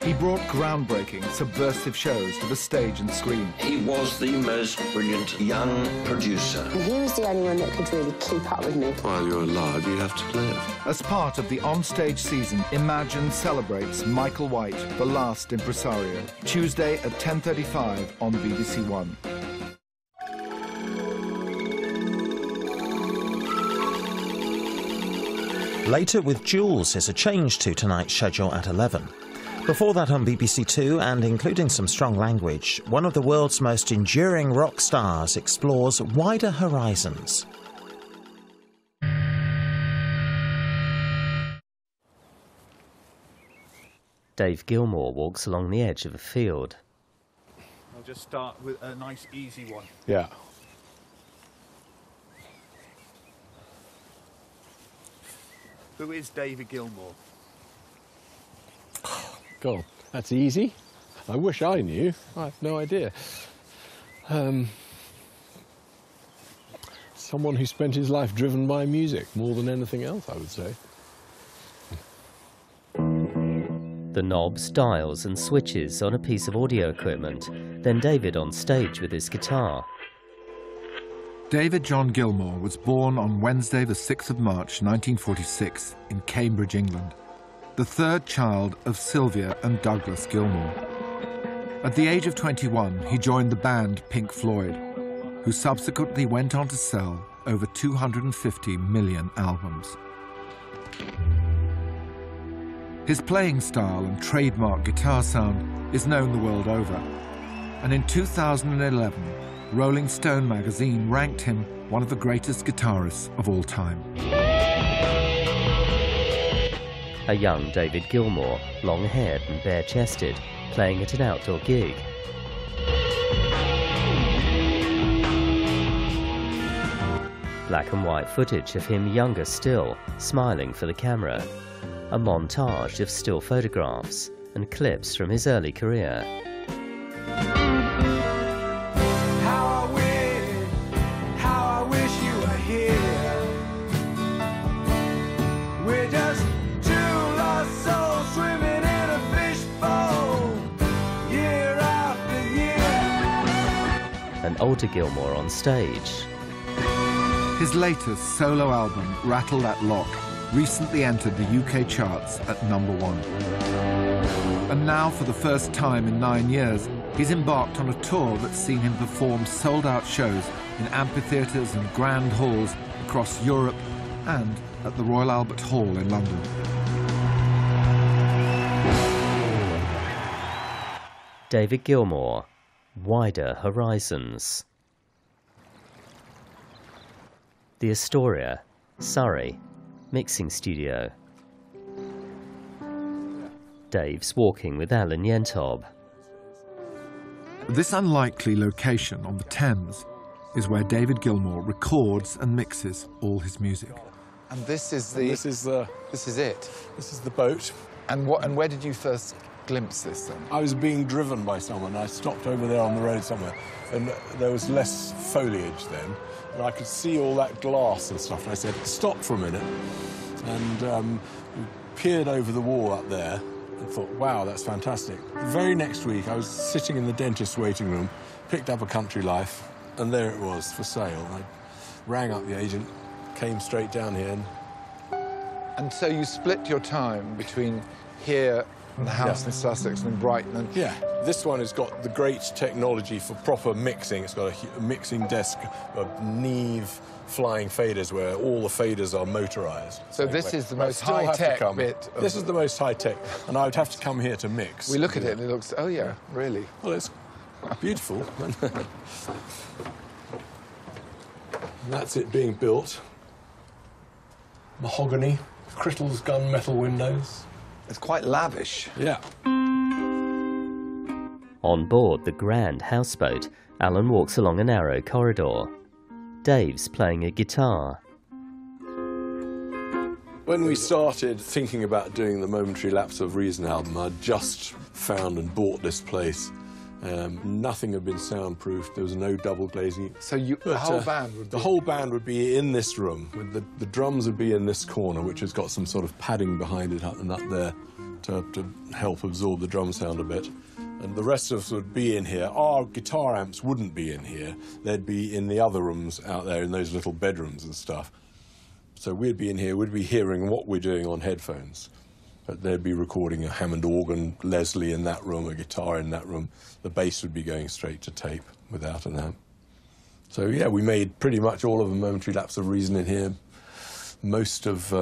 He brought groundbreaking, subversive shows to the stage and screen. He was the most brilliant young producer. He was the only one that could really keep up with me. While you're alive, you have to live. As part of the onstage season, Imagine celebrates Michael White, the last impresario. Tuesday at 10:35 on BBC1. Later with Jules is a change to tonight's schedule at 11. Before that on BBC2, and including some strong language, one of the world's most enduring rock stars explores wider horizons. Dave Gilmour walks along the edge of a field. I'll just start with a nice easy one. Yeah. Who is David Gilmour? God, that's easy. I wish I knew. I have no idea. Someone who spent his life driven by music more than anything else, I would say. The knobs, dials and switches on a piece of audio equipment, then David on stage with his guitar. David John Gilmour was born on Wednesday the 6th of March 1946 in Cambridge, England, the third child of Sylvia and Douglas Gilmour. At the age of 21, he joined the band Pink Floyd, who subsequently went on to sell over 250 million albums. His playing style and trademark guitar sound is known the world over, and in 2011, Rolling Stone magazine ranked him one of the greatest guitarists of all time. A young David Gilmour, long-haired and bare-chested, playing at an outdoor gig. Black and white footage of him younger still, smiling for the camera. A montage of still photographs and clips from his early career. How I wish you were here. We're just two lost souls swimming in a fishbowl, year after year. An older Gilmour on stage. His latest solo album, Rattle That Lock, recently entered the UK charts at #1. And now, for the first time in 9 years, he's embarked on a tour that's seen him perform sold-out shows in amphitheatres and grand halls across Europe and at the Royal Albert Hall in London. David Gilmour, Wider Horizons. The Astoria, Surrey, mixing studio. Dave's walking with Alan Yentob. This unlikely location on the Thames is where David Gilmour records and mixes all his music. And this is the... And this is the... This is it. This is the boat. And where did you first glimpse this then? I was being driven by someone. I stopped over there on the road somewhere, and there was less foliage then, and I could see all that glass and stuff. And I said, stop for a minute. And we peered over the wall up there and thought, wow, that's fantastic. The very next week, I was sitting in the dentist's waiting room, picked up a Country Life, and there it was for sale. I rang up the agent, came straight down here. And so you split your time between here and the house in Sussex and in Brighton. And... Yeah, this one has got the great technology for proper mixing. It's got a mixing desk, Neve flying faders where all the faders are motorised. So this is the most high-tech bit. This is the most high-tech, and I would have to come here to mix. We look at it and it looks, oh yeah, really? Well, it's beautiful. And that's it being built. Mahogany, Crittles gunmetal windows. It's quite lavish. Yeah. On board the grand houseboat, Alan walks along a narrow corridor. Dave's playing a guitar. When we started thinking about doing the Momentary Lapse of Reason album, I'd just found and bought this place. Nothing had been soundproofed. There was no double glazing. So the whole band would be... The whole band would be in this room. With the drums would be in this corner, which has got some sort of padding behind it up and up there. to help absorb the drum sound a bit. And the rest of us would be in here. Our guitar amps wouldn't be in here. They'd be in the other rooms out there, in those little bedrooms and stuff. So we'd be in here, we'd be hearing what we're doing on headphones. But they'd be recording a Hammond organ, Leslie in that room, a guitar in that room. The bass would be going straight to tape without an amp. So yeah, we made pretty much all of A Momentary Lapse of Reason in here. Most of,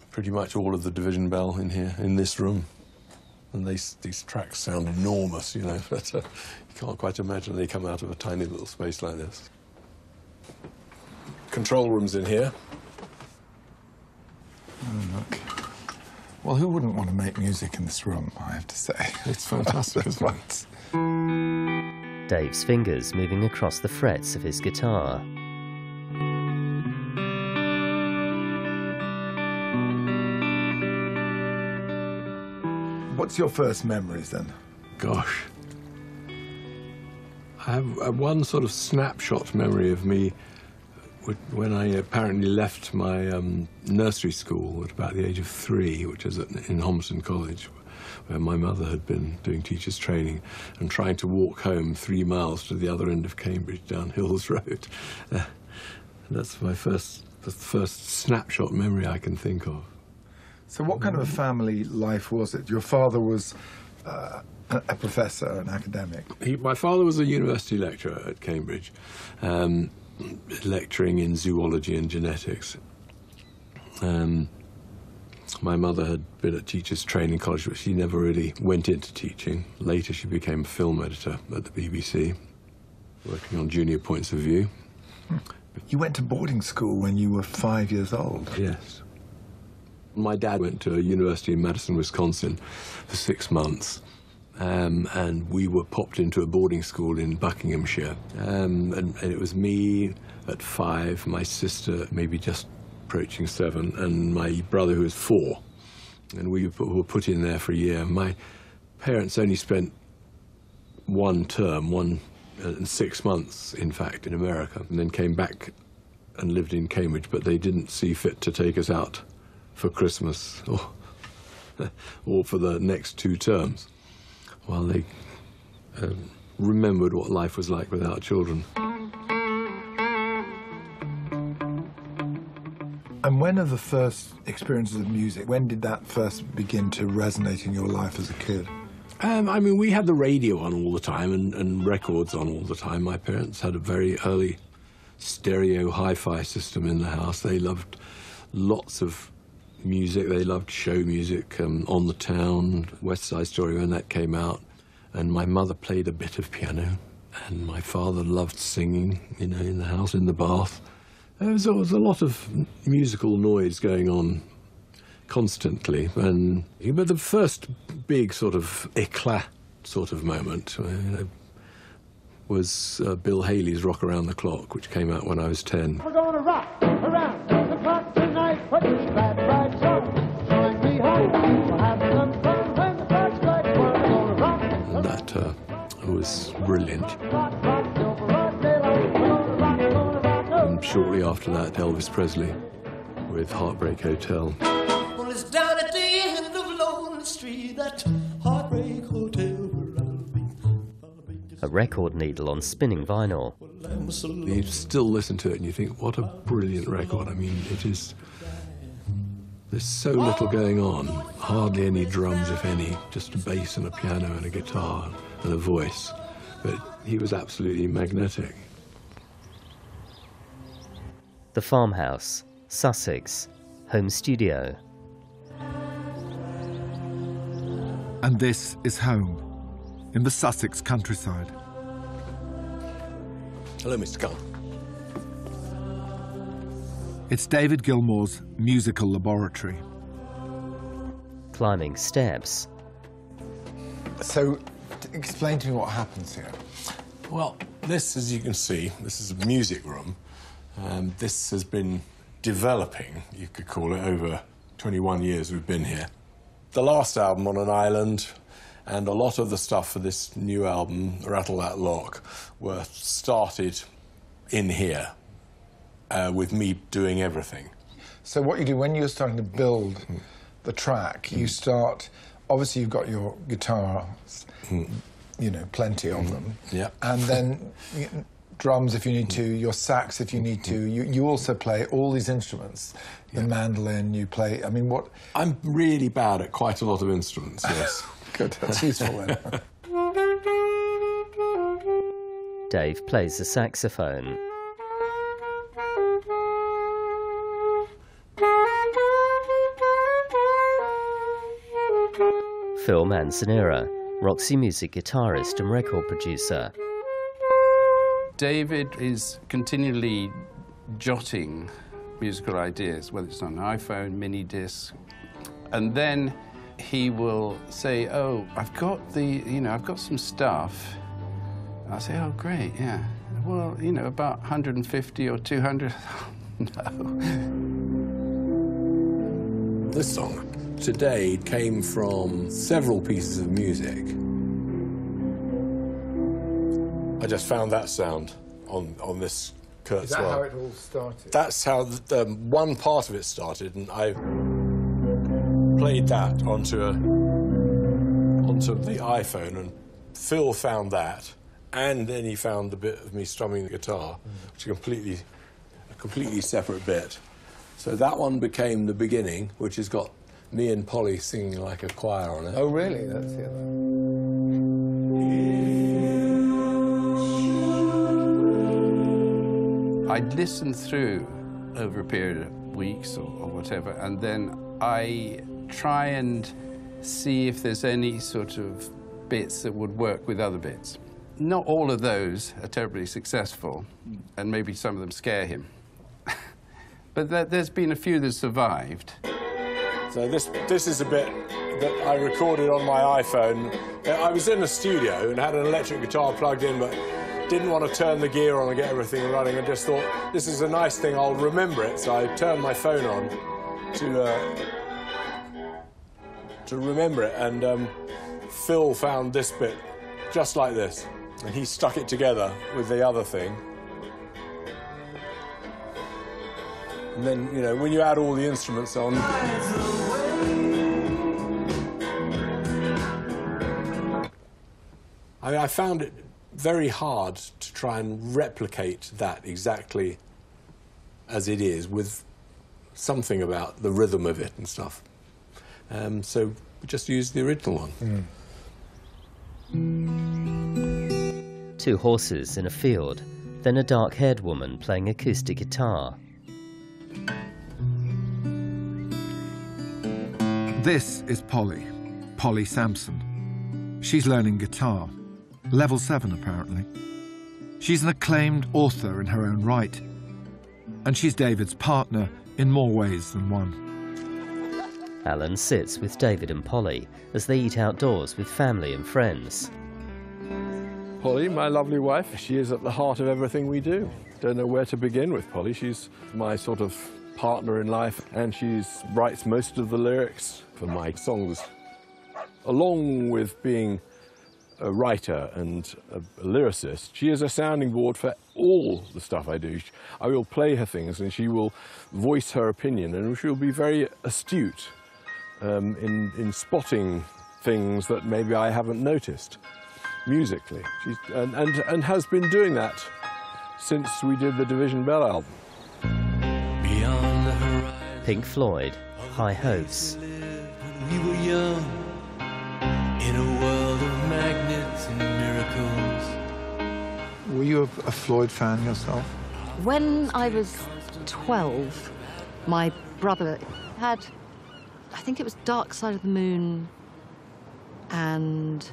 pretty much all of the Division Bell in here, in this room. And these tracks sound enormous, you know, but you can't quite imagine they come out of a tiny little space like this. Control room's in here. Oh, look. Well, who wouldn't want to make music in this room, I have to say. It's fantastic, isn't it? Dave's fingers moving across the frets of his guitar. What's your first memories, then? Gosh. I have one sort of snapshot memory of me when I apparently left my nursery school at about the age of 3, which was in Homerton College, where my mother had been doing teacher's training, and trying to walk home 3 miles to the other end of Cambridge down Hills Road. That's the first snapshot memory I can think of. So what kind of a family life was it? Your father was a professor, an academic. My father was a university lecturer at Cambridge, lecturing in zoology and genetics. My mother had been at teachers' training college, but she never really went into teaching. Later she became a film editor at the BBC, working on Junior Points of View. You went to boarding school when you were 5 years old? Yes. My dad went to a university in Madison, Wisconsin for 6 months, and we were popped into a boarding school in Buckinghamshire. And it was me at 5, my sister maybe just approaching 7, and my brother who was 4. And we were put in there for a year. My parents only spent one term, 6 months, in fact, in America, and then came back and lived in Cambridge, but they didn't see fit to take us out for Christmas or for the next 2 terms, while they remembered what life was like without children. And when are the first experiences of music? When did that first begin to resonate in your life as a kid? I mean, we had the radio on all the time and records on all the time. My parents had a very early stereo hi-fi system in the house. They loved lots of music. They loved show music, On the Town, West Side Story when that came out. And my mother played a bit of piano, and my father loved singing, you know, in the house, in the bath. There was a lot of musical noise going on constantly. But the first big sort of éclat sort of moment, you know, was Bill Haley's Rock Around the Clock, which came out when I was 10. We're gonna rock around the clock tonight. Put your glad rags on. Join me home. We'll have some fun when the clock strikes 1. We're gonna rock. And that was brilliant. And shortly after that, Elvis Presley with Heartbreak Hotel. Well, it's down at the end of Lonely Street, that Heartbreak Hotel. A record needle on spinning vinyl. You still listen to it and you think, what a brilliant record. I mean, it is... There's so little going on. Hardly any drums, if any. Just a bass and a piano and a guitar and a voice. But he was absolutely magnetic. The farmhouse, Sussex, home studio. And this is home, in the Sussex countryside. Hello, Mr. Cullen. It's David Gilmour's musical laboratory. Climbing steps. So, explain to me what happens here. Well, this, as you can see, this is a music room. This has been developing, you could call it, over 21 years we've been here. The last album, On an Island, and a lot of the stuff for this new album, Rattle That Lock, were started in here, with me doing everything. So what you do when you're starting to build the track, you start... Obviously, you've got your guitars, you know, plenty of them. Yeah. And then drums if you need to, your sax if you need to. You also play all these instruments. The mandolin, you play... I mean, what... I'm really bad at quite a lot of instruments, yes. Good, that's useful then. Dave plays the saxophone. Phil Manzanera, Roxy Music guitarist and record producer. David is continually jotting musical ideas, whether it's on an iPhone, mini disc, and then he will say, "Oh, I've got some stuff." I'll say, "Oh, great, yeah. Well, you know, about 150 or 200." No. This song today came from several pieces of music. I just found that sound on this Kurt's. Is that how it all started? That's how the one part of it started, and I played that onto the iPhone, and Phil found that, and then he found the bit of me strumming the guitar, which is a completely separate bit. So that one became the beginning, which has got me and Polly singing like a choir on it. Oh, really? That's the other. I'd listen through over a period of weeks or whatever, and then I try and see if there's any sort of bits that would work with other bits. Not all of those are terribly successful, and maybe some of them scare him. But there's been a few that survived. So this is a bit that I recorded on my iPhone. I was in a studio and had an electric guitar plugged in, but didn't want to turn the gear on and get everything running. I just thought, this is a nice thing, I'll remember it. So I turned my phone on to remember it. And Phil found this bit just like this. And he stuck it together with the other thing. And then, you know, when you add all the instruments on... I found it very hard to try and replicate that exactly as it is, with something about the rhythm of it and stuff. So we just used the original one. Two horses in a field, then a dark-haired woman playing acoustic guitar. This is Polly Sampson. She's learning guitar. Level 7, apparently. She's an acclaimed author in her own right. And she's David's partner in more ways than one. Alan sits with David and Polly as they eat outdoors with family and friends. Polly, my lovely wife, she is at the heart of everything we do. Don't know where to begin with Polly. She's my sort of partner in life, and she writes most of the lyrics for my songs. Along with being a writer and a lyricist, she is a sounding board for all the stuff I do. I will play her things and she will voice her opinion, and she will be very astute in spotting things that maybe I haven't noticed musically. And has been doing that since we did the Division Bell album. Pink Floyd, High Hopes. We were young, in a world of magnets and miracles. Were you a Floyd fan yourself? When I was 12, my brother had, I think it was Dark Side of the Moon and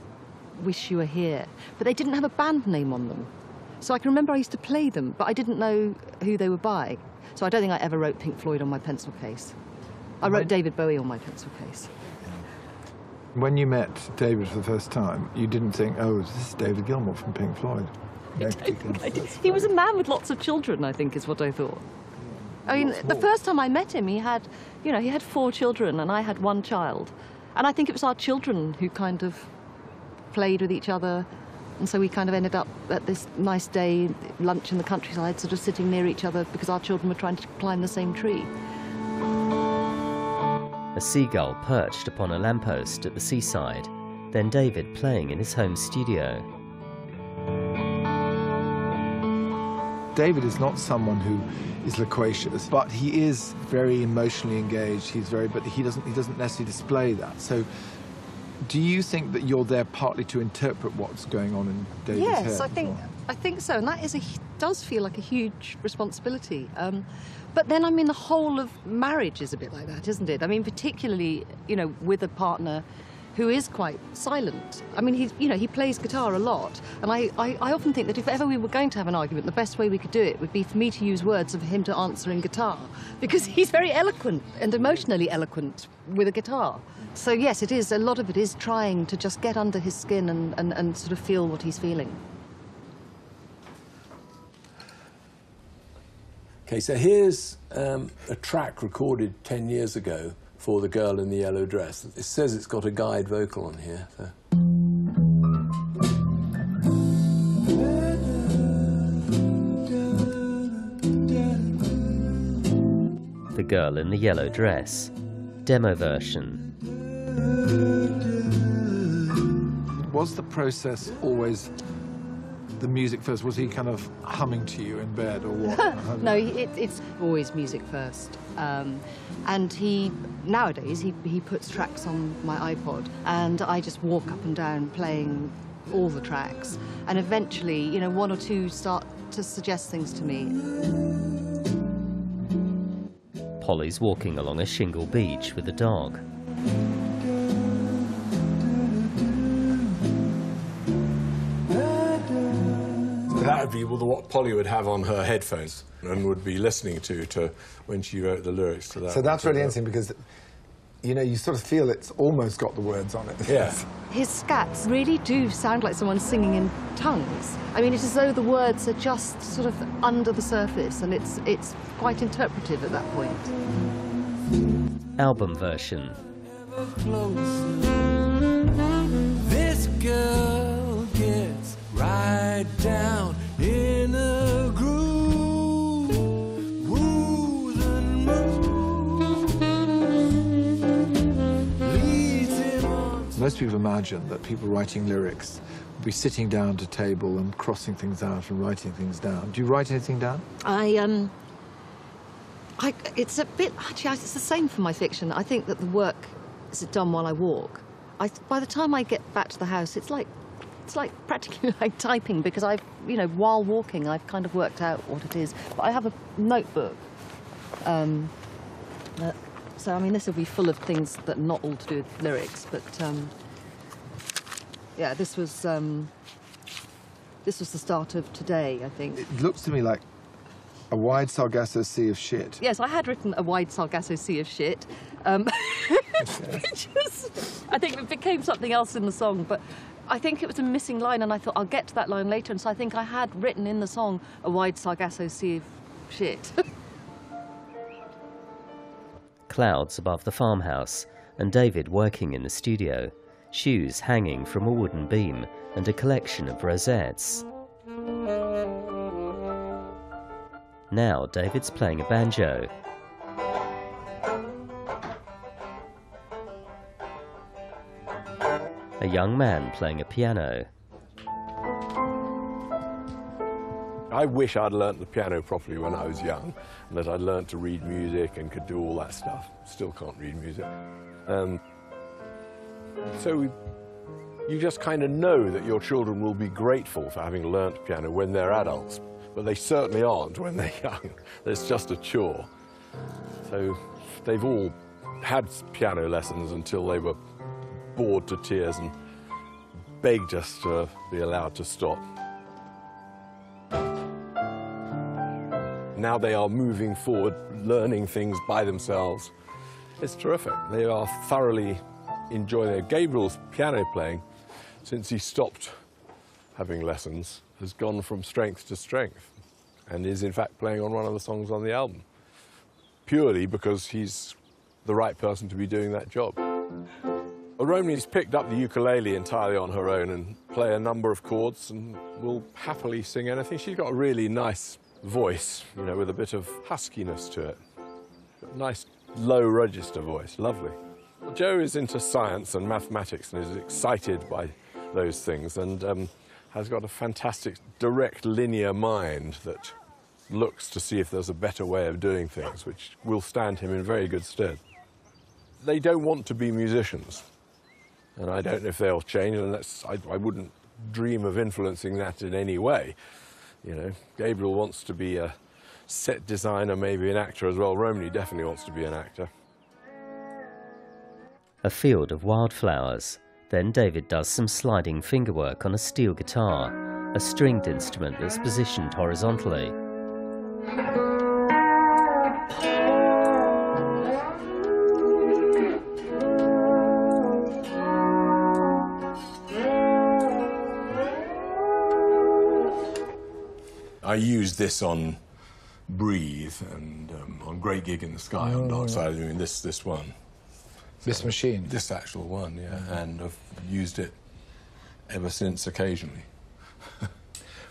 Wish You Were Here, but they didn't have a band name on them. So I can remember I used to play them, but I didn't know who they were by. So I don't think I ever wrote Pink Floyd on my pencil case. I wrote David Bowie on my pencil case. When you met David for the first time, you didn't think, oh, this is David Gilmour from Pink Floyd? He was a man with lots of children, I think, is what I thought. I mean, the first time I met him, he had 4 children and I had 1 child. And I think it was our children who kind of played with each other. And so we kind of ended up at this nice day, lunch in the countryside, sort of sitting near each other because our children were trying to climb the same tree. a seagull perched upon a lamppost at the seaside, then David playing in his home studio. David is not someone who is loquacious, but he is very emotionally engaged. But he doesn't necessarily display that. So, do you think that you're there partly to interpret what's going on in David's head? Yes, I think so, and that does feel like a huge responsibility. But then, I mean, the whole of marriage is a bit like that, isn't it? I mean, particularly, you know, with a partner who is quite silent. I mean, he plays guitar a lot, and I often think that if ever we were going to have an argument, the best way we could do it would be for me to use words of him to answer in guitar, because he's very eloquent and emotionally eloquent with a guitar. So yes, it is, a lot of it is trying to just get under his skin and sort of feel what he's feeling. Okay, so here's a track recorded 10 years ago for The Girl in the Yellow Dress. It says it's got a guide vocal on here. So. The Girl in the Yellow Dress, demo version. Was the process always the music first? Was he kind of humming to you in bed, or what? No, it's always music first. And nowadays, he puts tracks on my iPod, and I just walk up and down playing all the tracks. And eventually, you know, one or two start to suggest things to me. Polly's walking along a shingle beach with a dog. That would be what Polly would have on her headphones and would be listening to when she wrote the lyrics to that. So that's really interesting because, you know, you sort of feel it's almost got the words on it. Yes. His scats really do sound like someone singing in tongues. I mean, it's as though the words are just sort of under the surface, and it's quite interpretive at that point. Album version. This girl gets right down in a groove, moves and moves, leads him on. Most people imagine that people writing lyrics will be sitting down at a table and crossing things out and writing things down. Do you write anything down? It's a bit, actually, it's the same for my fiction. I think that the work is done while I walk. By the time I get back to the house, it's like practically like typing, because I've, you know, while walking, I've kind of worked out what it is. But I have a notebook. So, I mean, this will be full of things that are not all to do with lyrics, but, yeah, this was the start of today, I think. It looks to me like a wide Sargasso sea of shit. Yes, I had written a wide Sargasso sea of shit, which was, I think it became something else in the song, but I think it was a missing line, and I thought I'll get to that line later, and so I think I had written in the song a wide Sargasso sea of shit. Clouds above the farmhouse, and David working in the studio, shoes hanging from a wooden beam, and a collection of rosettes. Now David's playing a banjo. A young man playing a piano. I wish I'd learnt the piano properly when I was young, and that I'd learnt to read music and could do all that stuff. Still can't read music. So you just kind of know that your children will be grateful for having learnt piano when they're adults, but they certainly aren't when they're young. It's just a chore. So they've all had piano lessons until they were bored to tears and begged us to be allowed to stop. Now they are moving forward, learning things by themselves. It's terrific. They are thoroughly enjoying it. Gabriel's piano playing, since he stopped having lessons, has gone from strength to strength, and is in fact playing on one of the songs on the album, purely because he's the right person to be doing that job. Well, Romney's picked up the ukulele entirely on her own and play a number of chords and will happily sing anything. She's got a really nice voice, you know, with a bit of huskiness to it. Nice low register voice, lovely. Joe is into science and mathematics and is excited by those things, and has got a fantastic direct linear mind that looks to see if there's a better way of doing things, which will stand him in very good stead. They don't want to be musicians, and I don't know if they'll change, and I wouldn't dream of influencing that in any way. You know, Gabriel wants to be a set designer, maybe an actor as well. Romany definitely wants to be an actor. A field of wildflowers. Then David does some sliding fingerwork on a steel guitar, a stringed instrument that's positioned horizontally. I used this on Breathe and on Great Gig in the Sky, on Dark Side of the Moon, this one. This machine? This actual one, yeah, and I've used it ever since occasionally.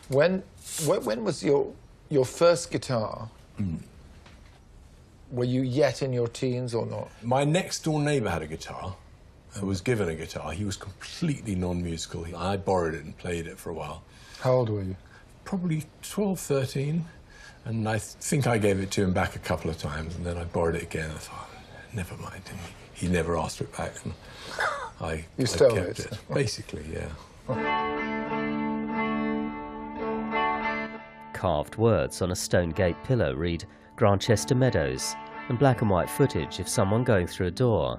When was your first guitar? Were you yet in your teens or not? My next-door neighbour had a guitar. I was given a guitar. He was completely non-musical. I borrowed it and played it for a while. How old were you? Probably 12, 13. And I think I gave it to him back a couple of times, and then I borrowed it again. I thought, never mind. And he never asked for it back, and I kept it. Basically, yeah. Carved words on a stone gate pillar read Grantchester Meadows, and black and white footage of someone going through a door.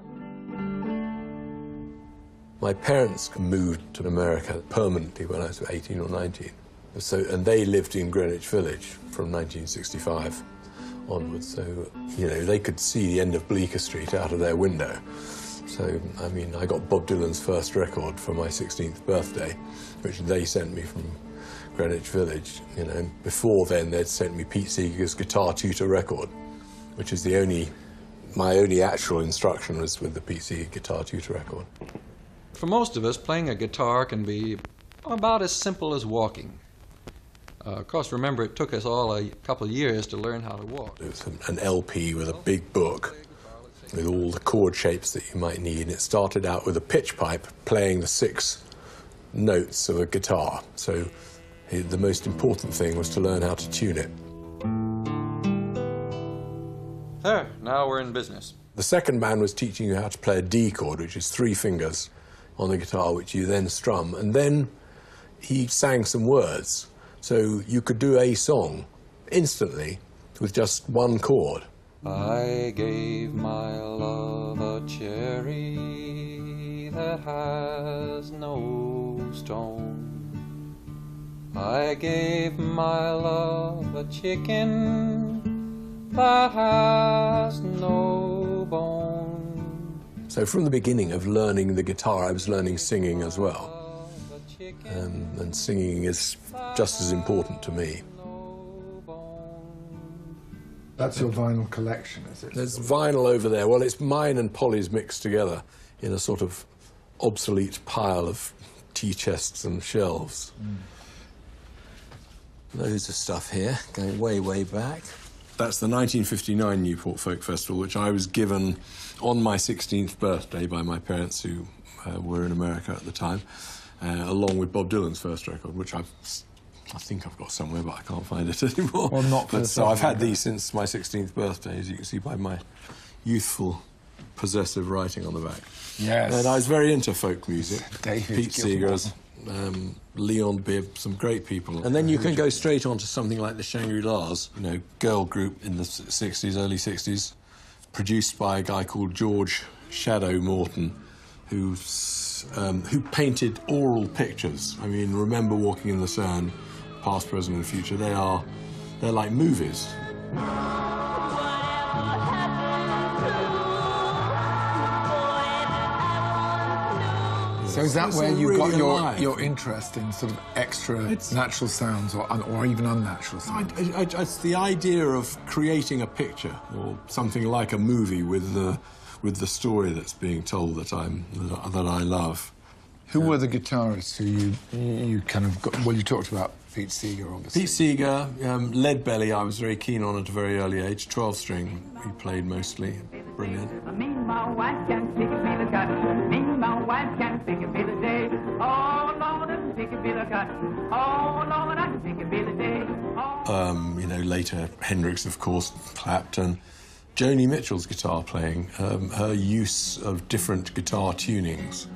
My parents moved to America permanently when I was 18 or 19. And they lived in Greenwich Village from 1965 onwards, so, you know, they could see the end of Bleecker Street out of their window. So, I mean, I got Bob Dylan's first record for my 16th birthday, which they sent me from Greenwich Village, you know, and before then they'd sent me Pete Seeger's Guitar Tutor record, which is my only actual instruction was with the Pete Seeger Guitar Tutor record. For most of us, playing a guitar can be about as simple as walking. Of course, remember, it took us all a couple of years to learn how to walk. It was an LP with a big book with all the chord shapes that you might need, and it started out with a pitch pipe playing the 6 notes of a guitar. So the most important thing was to learn how to tune it. There, now we're in business. The second man was teaching you how to play a D chord, which is 3 fingers on the guitar, which you then strum, and then he sang some words. So you could do a song instantly with just 1 chord. I gave my love a cherry that has no stone. I gave my love a chicken that has no bone. So from the beginning of learning the guitar, I was learning singing as well. And singing is just as important to me. That's your vinyl collection, is it? There's vinyl over there. Well, it's mine and Polly's mixed together in a sort of obsolete pile of tea chests and shelves. Loads of stuff here, going way, way back. That's the 1959 Newport Folk Festival, which I was given on my 16th birthday by my parents, who were in America at the time. Along with Bob Dylan's first record, which I think I've got somewhere, but I can't find it anymore. Well, not for so I've had these since my 16th birthday, as you can see by my youthful, possessive writing on the back. Yes. And I was very into folk music. David Pete Seeger's, Leon Bibb, some great people. And then you can go straight on to something like the Shangri-Las, you know, girl group in the 60s, early 60s, produced by a guy called George Shadow Morton, who painted oral pictures. I mean, Remember Walking in the Sand, Past, Present and Future, they're like movies. So is that where you really got your interest in sort of extra natural sounds or even unnatural sounds? It's the idea of creating a picture or something like a movie with the story that's being told that I love. Who were the guitarists who you kind of got, well, you talked about Pete Seeger, obviously. Pete Seeger, Lead Belly, I was very keen on at a very early age. 12-string, he played mostly. Brilliant. Me and my wife can pick a bit of cotton. Me and my wife can pick a bit a day. Oh, Lord, I can pick a bit of cotton. Oh, Lord, I can pick a bit a day. You know, later, Hendrix, of course, Clapton. Joni Mitchell's guitar playing, her use of different guitar tunings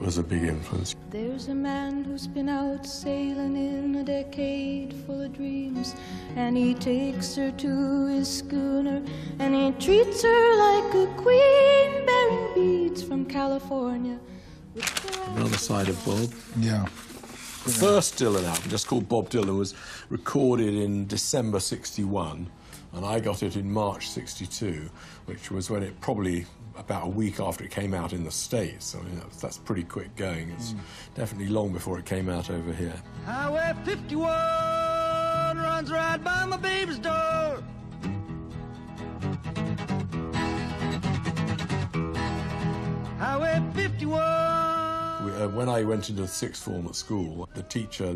was a big influence. There's a man who's been out sailing in a decade full of dreams, and he takes her to his schooner, and he treats her like a queen, bearing beads from California. Another side of Bob. Yeah. The first Dylan album, just called Bob Dylan, was recorded in December '61, and I got it in March '62, which was when it probably about a week after it came out in the States. I mean, that's pretty quick going. It's definitely long before it came out over here. Highway 51 runs right by my baby's door. Highway 51. When I went into the sixth form at school, the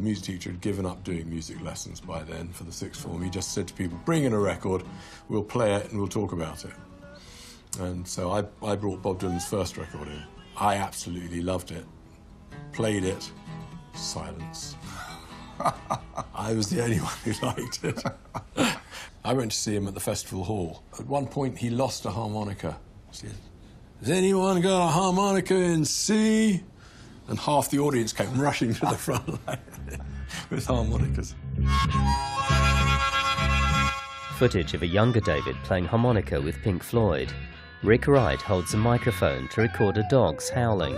music teacher had given up doing music lessons by then for the sixth form. He just said to people, bring in a record, we'll play it and we'll talk about it. And so I brought Bob Dylan's first record in. I absolutely loved it. Played it. Silence. I was the only one who liked it. I went to see him at the Festival Hall. At one point, he lost a harmonica. He said, has anyone got a harmonica in C? And half the audience came rushing to the front line with harmonicas. Footage of a younger David playing harmonica with Pink Floyd. Rick Wright holds a microphone to record a dog's howling.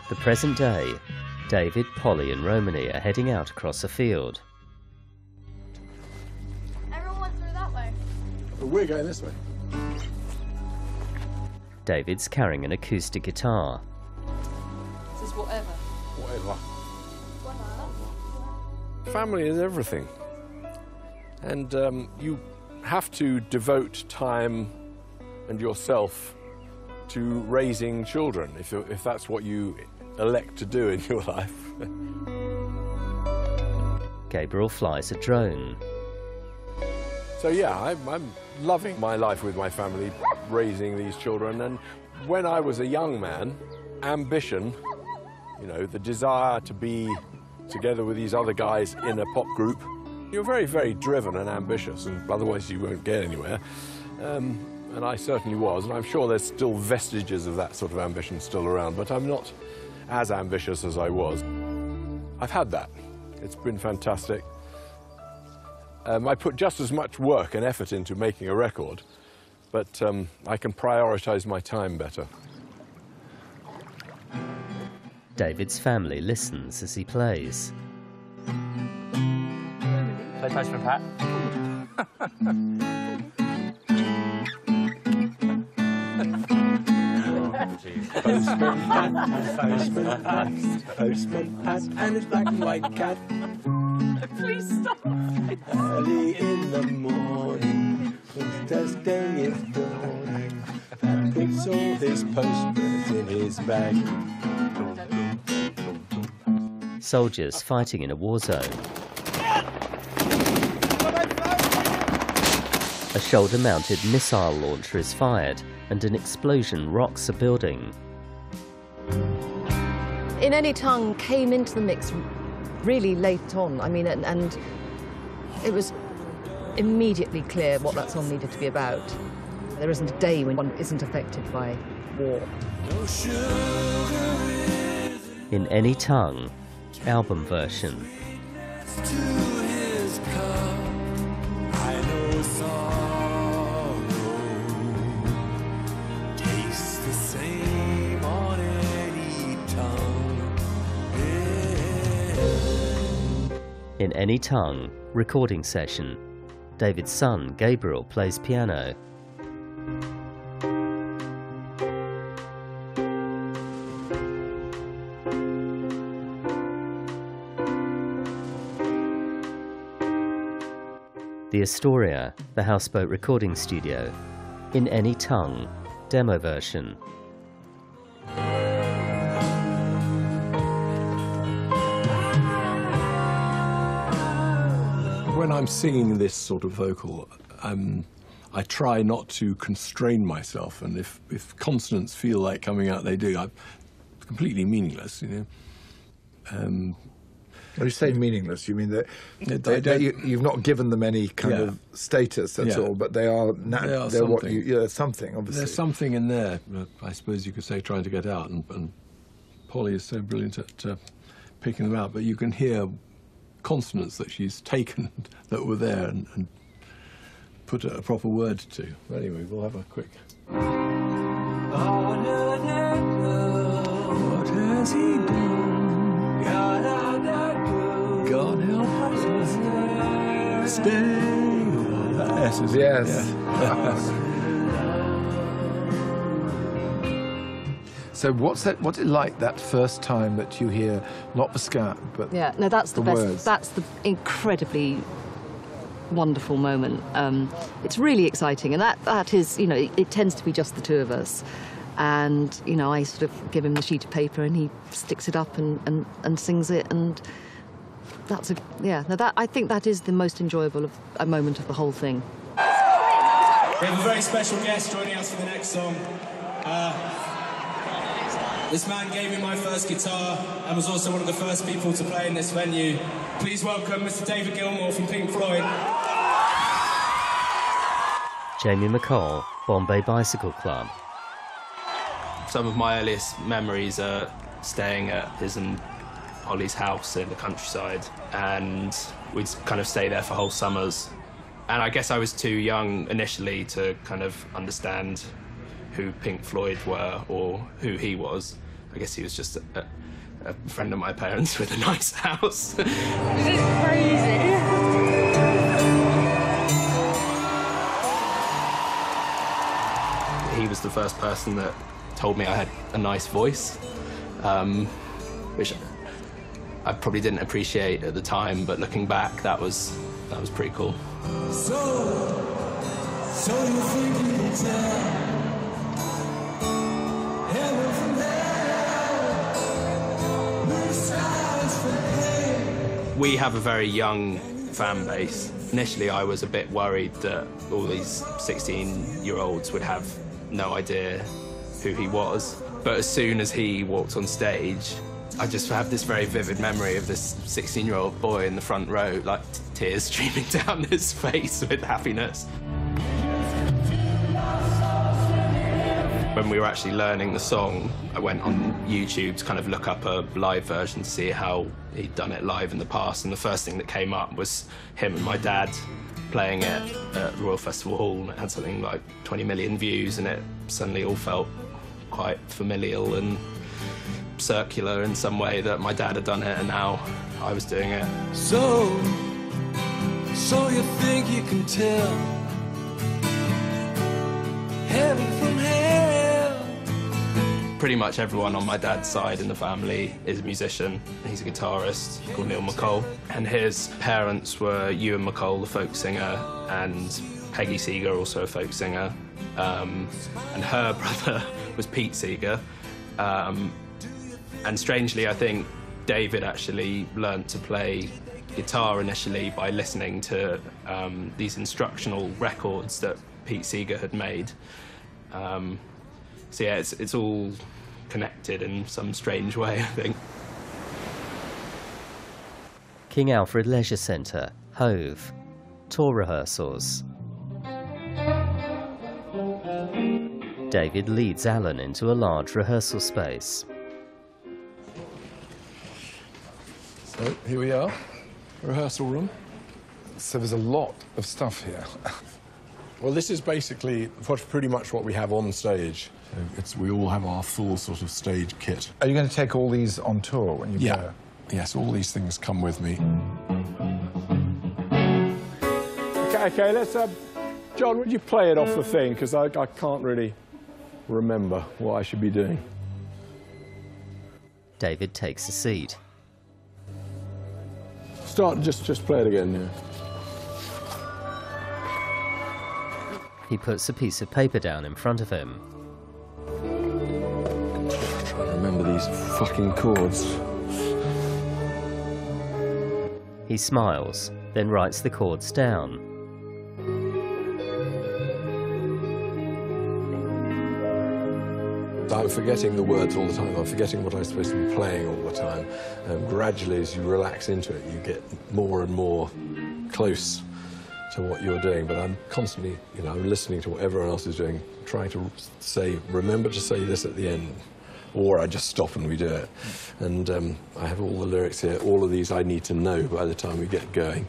The present day, David, Polly and Romany are heading out across a field. Everyone through that way. But we're going this way. David's carrying an acoustic guitar. This is whatever. Family is everything. And you have to devote time and yourself to raising children, if that's what you elect to do in your life. Gabriel flies a drone. So yeah, I'm loving my life with my family, raising these children. And when I was a young man, ambition, you know, the desire to be together with these other guys in a pop group, you're very, very driven and ambitious, and otherwise you won't get anywhere. And I certainly was, and I'm sure there's still vestiges of that sort of ambition still around, but I'm not as ambitious as I was. I've had that. It's been fantastic. I put just as much work and effort into making a record, but I can prioritize my time better. David's family listens as he plays. Play Postman Pat. Postman Pat, and his black and white cat. Please stop. Early in the morning, when Thursday is dawning, Pat puts all his postcards in his bag. Soldiers fighting in a war zone. A shoulder-mounted missile launcher is fired and an explosion rocks a building. In Any Tongue came into the mix really late on. I mean, and it was immediately clear what that song needed to be about. There isn't a day when one isn't affected by war. In Any Tongue, album version. In Any Tongue, recording session. David's son, Gabriel, plays piano. The Astoria, the houseboat recording studio. In Any Tongue, demo version. when I'm singing this sort of vocal, I try not to constrain myself, and if consonants feel like coming out, they do. It's completely meaningless, you know. When you say meaningless, you mean that you've not given them any kind of status, that's all, but they are something. There's something, obviously. There's something in there, I suppose you could say, trying to get out, and Polly is so brilliant at picking them out, but you can hear consonants that she's taken that were there and put a proper word to. Anyway, we'll have a quick... What has he done? God help us. Stay. S is yes. Yeah. So what's it like that first time that you hear not the scat, but no, that's the best. words? That's the incredibly wonderful moment. It's really exciting, and that is, you know, it tends to be just the two of us. And, you know, I sort of give him the sheet of paper and he sticks it up and sings it, and that's I think that is the most enjoyable moment of the whole thing. We have a very special guest joining us for the next song. This man gave me my first guitar and was also one of the first people to play in this venue. Please welcome Mr. David Gilmour from Pink Floyd. Jamie McCall, Bombay Bicycle Club. Some of my earliest memories are staying at his and Ollie's house in the countryside, and we'd kind of stay there for whole summers. And I guess I was too young initially to kind of understand who Pink Floyd were or who he was. I guess he was just a friend of my parents with a nice house. This is crazy. He was the first person that told me I had a nice voice, which I probably didn't appreciate at the time, but looking back, that was pretty cool. So you think you can tell heaven from hell, blue skies from pain? We have a very young fan base. Initially, I was a bit worried that all these 16-year-olds would have no idea who he was. But as soon as he walked on stage, I just have this very vivid memory of this 16-year-old boy in the front row, like tears streaming down his face with happiness. When we were actually learning the song, I went on YouTube to kind of look up a live version to see how he'd done it live in the past, and the first thing that came up was him and my dad playing it at the Royal Festival Hall. It had something like 20 million views, and it suddenly all felt quite familial and circular in some way, that my dad had done it and now I was doing it. So you think you can tell heaven from hell? Pretty much everyone on my dad's side in the family is a musician. He's a guitarist called Neil McCall, and his parents were Ewan McCall, the folk singer, and Peggy Seeger, also a folk singer, and her brother was Pete Seeger. And strangely, I think David actually learnt to play guitar initially by listening to these instructional records that Pete Seeger had made. So yeah, it's all connected in some strange way, I think. King Alfred Leisure Centre, Hove. Tour rehearsals. David leads Alan into a large rehearsal space. So here we are, rehearsal room. So there's a lot of stuff here. Well, this is basically pretty much what we have on stage. We all have our full sort of stage kit. Are you going to take all these on tour when you go? Yes, all these things come with me. Okay, let's John, would you play it off the thing? Because I can't really remember what I should be doing. David takes a seat. Start, just play it again, yeah. He puts a piece of paper down in front of him. Trying to remember these fucking chords. He smiles then writes the chords down. I'm forgetting the words all the time. I'm forgetting what I'm supposed to be playing all the time. Gradually, as you relax into it, you get more and more close to what you're doing. But I'm constantly, you know, I'm listening to what everyone else is doing, trying to say, remember to say this at the end. Or I just stop and we do it. And I have all the lyrics here. All of these I need to know by the time we get going.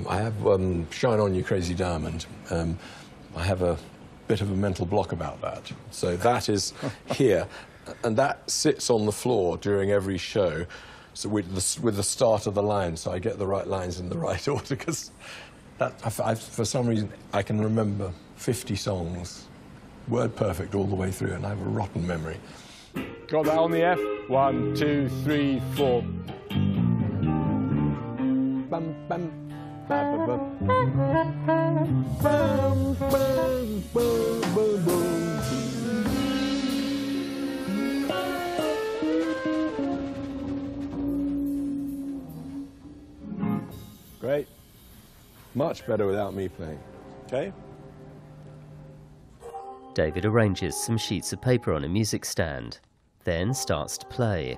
I have Shine On You Crazy Diamond. I have a bit of a mental block about that. So that is here, and that sits on the floor during every show, so with the start of the line, so I get the right lines in the right order, because for some reason I can remember 50 songs, word perfect all the way through, and I have a rotten memory. Got that on the F? 1, 2, 3, 4. Bum, bum. Great. Much better without me playing. Okay? David arranges some sheets of paper on a music stand, then starts to play.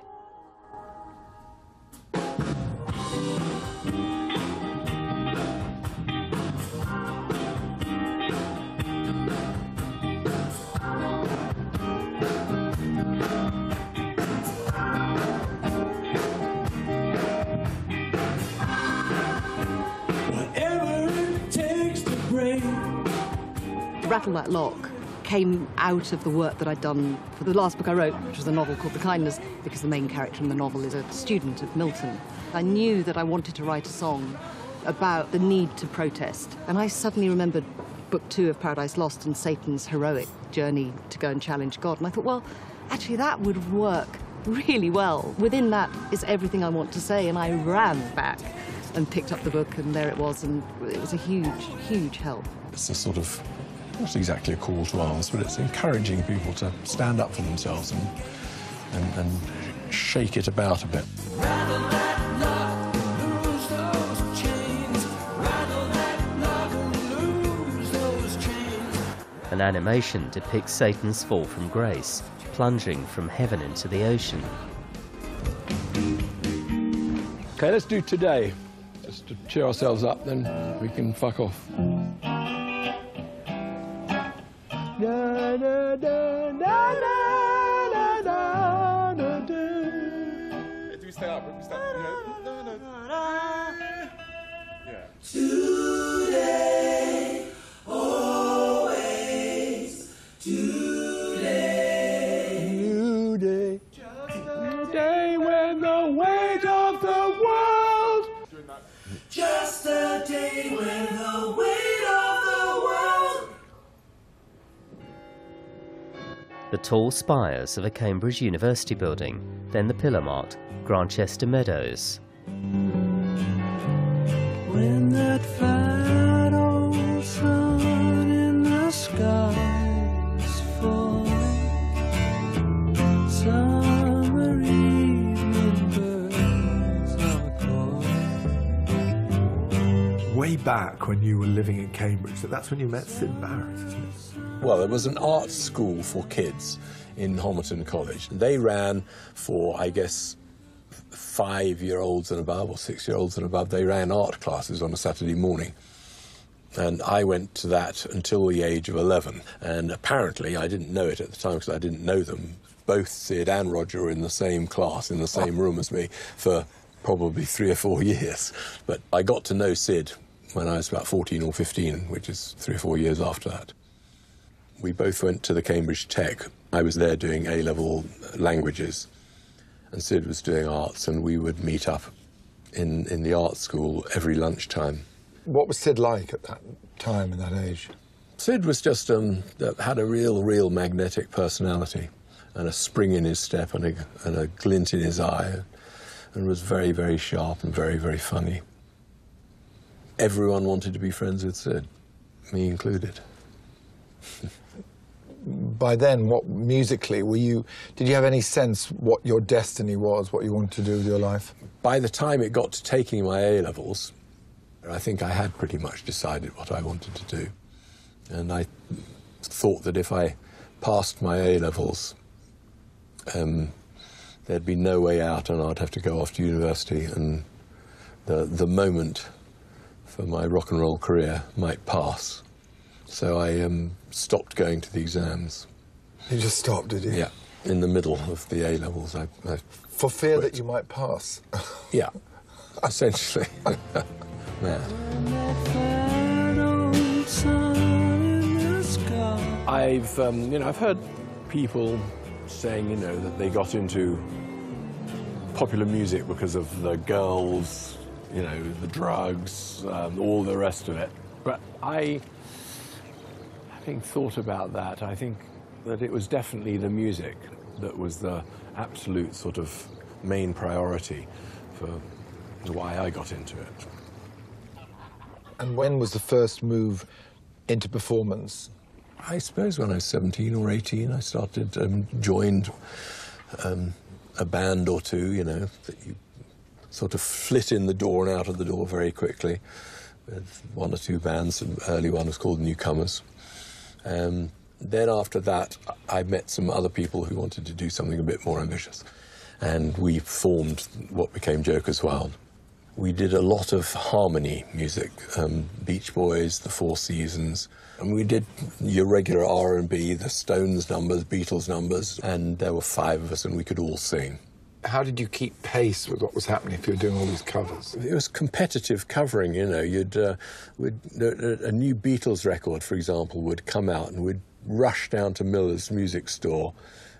Rattle That Lock came out of the work that I'd done for the last book I wrote, which was a novel called The Kindness, because the main character in the novel is a student at Milton. I knew that I wanted to write a song about the need to protest, and I suddenly remembered Book 2 of Paradise Lost and Satan's heroic journey to go and challenge God, and I thought, well, actually that would work really well. Within that is everything I want to say, and I ran back and picked up the book, and there it was, and it was a huge, huge help. It's a sort of, not exactly a call to arms, but it's encouraging people to stand up for themselves and shake it about a bit. An animation depicts Satan's fall from grace, plunging from heaven into the ocean. Okay, let's do Today, just to cheer ourselves up, then we can fuck off. Da, da, da, da, da, da, da, da. Do we stay up? We stay up, you know? Yeah. Today, always, today. New day. New day when the weight of the world. Just a day when the weight of the world. The tall spires of a Cambridge University building, then the pillar-marked Grantchester Meadows. When that fat old sun in the sky is falling, summer evening birds are calling. Way back when you were living in Cambridge, that's when you met Sid Barrett, isn't it? Well, there was an art school for kids in Homerton College. They ran for, I guess, 5-year-olds and above, or 6-year-olds and above. They ran art classes on a Saturday morning. And I went to that until the age of 11. And apparently, I didn't know it at the time because I didn't know them. Both Sid and Roger were in the same class, in the same room as me, for probably 3 or 4 years. But I got to know Sid when I was about 14 or 15, which is 3 or 4 years after that. We both went to the Cambridge Tech. I was there doing A-level languages, and Sid was doing arts, and we would meet up in the art school every lunchtime. What was Sid like at that time and that age? Sid was just, had a real magnetic personality, and a spring in his step and a glint in his eye, and was very, very sharp and very, very funny. Everyone wanted to be friends with Sid, me included. By then, what musically did you have any sense what your destiny was, what you wanted to do with your life? By the time it got to taking my A-levels, I think I had pretty much decided what I wanted to do. And I thought that if I passed my A-levels, there'd be no way out and I'd have to go off to university, and the moment for my rock and roll career might pass. So I stopped going to the exams. You just stopped, did you? Yeah, in the middle of the A-levels. I For fear quit. that you might pass? Yeah, essentially. Yeah. I've heard people saying, that they got into popular music because of the girls, the drugs, all the rest of it. But having thought about that, I think that it was definitely the music that was the absolute sort of main priority for why I got into it. And when was the first move into performance? I suppose when I was 17 or 18, I started, joined a band or two, that you sort of flit in the door and out of the door very quickly. With one or two bands, an early one was called Newcomers. Then after that, I met some other people who wanted to do something a bit more ambitious. And we formed what became Joker's Wild. We did a lot of harmony music, Beach Boys, the Four Seasons, and we did your regular R&B, the Stones numbers, Beatles numbers, and there were 5 of us and we could all sing. How did you keep pace with what was happening if you were doing all these covers? It was competitive covering, you'd a new Beatles record, for example, would come out and we'd rush down to Miller's music store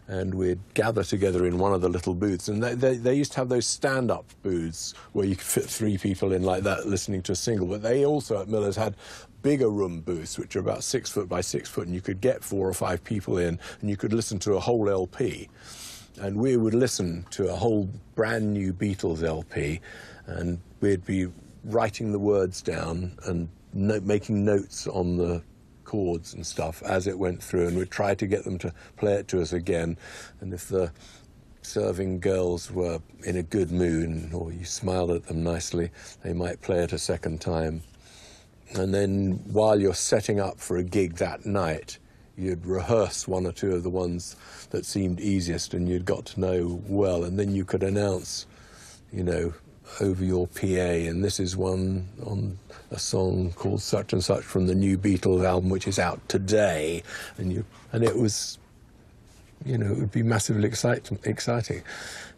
and we'd gather together in one of the little booths. And they used to have those stand-up booths where you could fit 3 people in like that listening to a single. But they also, at Miller's, had bigger room booths, which are about 6 foot by 6 foot, and you could get 4 or 5 people in, and you could listen to a whole LP. And we would listen to a whole brand new Beatles LP, and we'd be writing the words down and making notes on the chords and stuff as it went through, and we'd try to get them to play it to us again. And if the serving girls were in a good mood or you smiled at them nicely, they might play it a second time. And then while you're setting up for a gig that night, you'd rehearse 1 or 2 of the ones that seemed easiest and you'd got to know well, and then you could announce, over your PA, and this is one on a song called such and such from the new Beatles album, which is out today, and it was, it would be massively exciting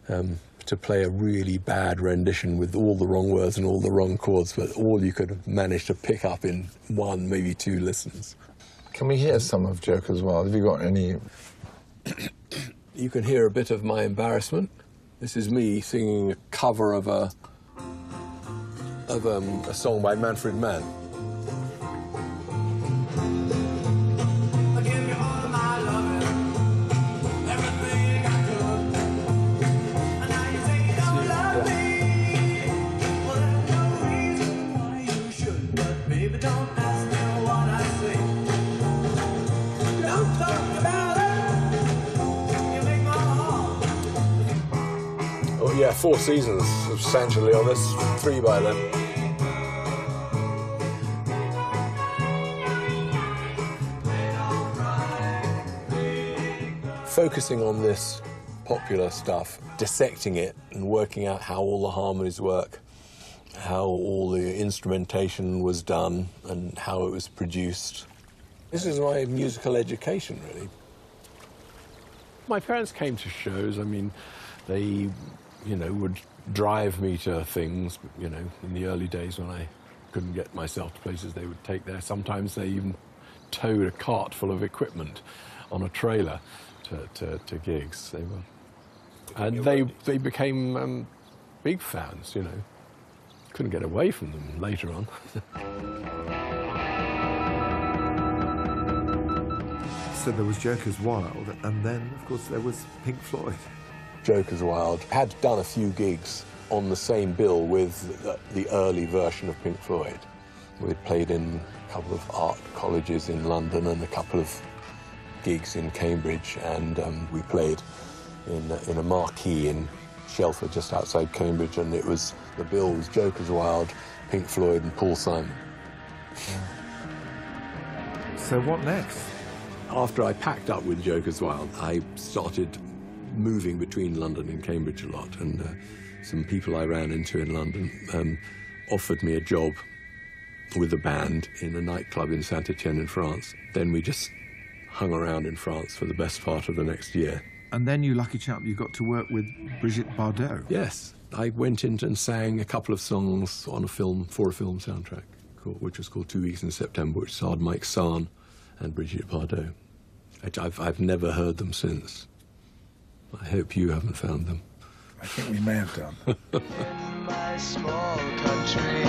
to play a really bad rendition with all the wrong words and all the wrong chords, but all you could manage to pick up in 1, maybe 2 listens. Can we hear some of Joker's Wild? Have you got any? You can hear a bit of my embarrassment. This is me singing a cover of a song by Manfred Mann. Yeah, 4 seasons, substantially on this, 3 by then. Focusing on this popular stuff, dissecting it and working out how all the harmonies work, how all the instrumentation was done and how it was produced. This is my musical education, really. My parents came to shows. They would drive me to things, in the early days when I couldn't get myself to places they would take there. Sometimes they even towed a cart full of equipment on a trailer to gigs. They became big fans, Couldn't get away from them later on. So there was Joker's Wild, and then, of course, there was Pink Floyd. Joker's Wild had done a few gigs on the same bill with the early version of Pink Floyd. We'd played in a couple of art colleges in London and a couple of gigs in Cambridge, and we played in a marquee in Shelford, just outside Cambridge, and it was, the bill was Joker's Wild, Pink Floyd and Paul Simon. So what next? After I packed up with Joker's Wild, I started moving between London and Cambridge a lot, and some people I ran into in London offered me a job with a band in a nightclub in Saint-Etienne in France. Then we just hung around in France for the best part of the next year. And then, you lucky chap, you got to work with Brigitte Bardot. Yes, I went in and sang a couple of songs on a film, for a film soundtrack, which was called 2 Weeks in September, which starred Mike Sahn and Brigitte Bardot. I've never heard them since. I hope you haven't found them. I think we may have done. In my small country,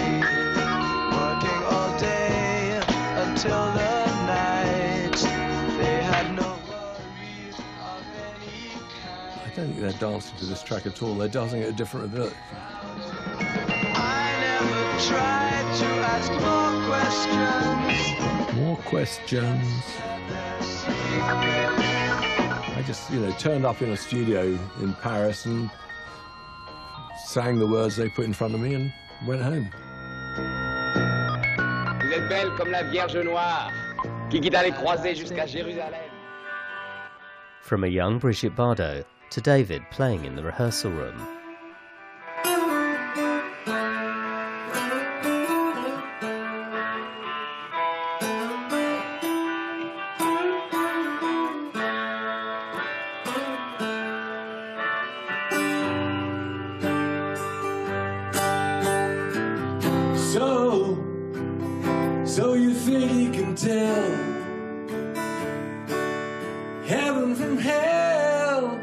working all day until the night, they had no worries of any kind. I don't think they're dancing to this track at all. They're dancing at a different ability. I never tried to ask more questions. More questions. I just, turned up in a studio in Paris and sang the words they put in front of me and went home. Vous êtes belle comme la Vierge Noire qui guida les croisés jusqu'à Jérusalem. From a young Brigitte Bardot to David playing in the rehearsal room. So you think you can tell heaven from hell,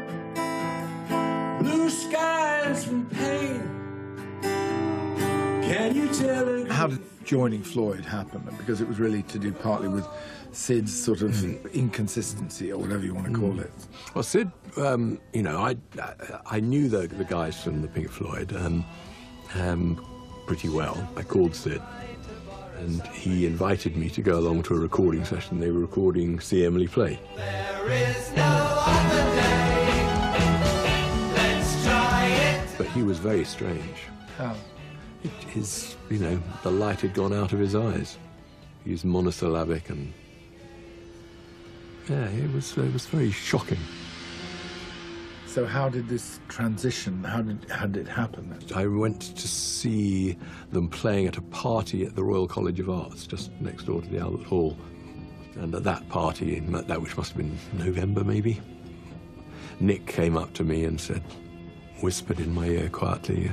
blue skies from pain? Can you tell? How did joining Floyd happen? Because it was really to do partly with Sid's sort of inconsistency, or whatever you want to call it. Well, Sid, I knew the guys from the Pink Floyd pretty well. I called Sid, and he invited me to go along to a recording session. They were recording See Emily Play. There is no other day. Let's try it. But he was very strange. How? The light had gone out of his eyes. He was monosyllabic, and yeah, it was very shocking. So how did this transition, how did it happen then? I went to see them playing at a party at the Royal College of Arts, just next door to the Albert Hall. And at that party, which must have been November maybe, Nick came up to me and said, whispered in my ear quietly,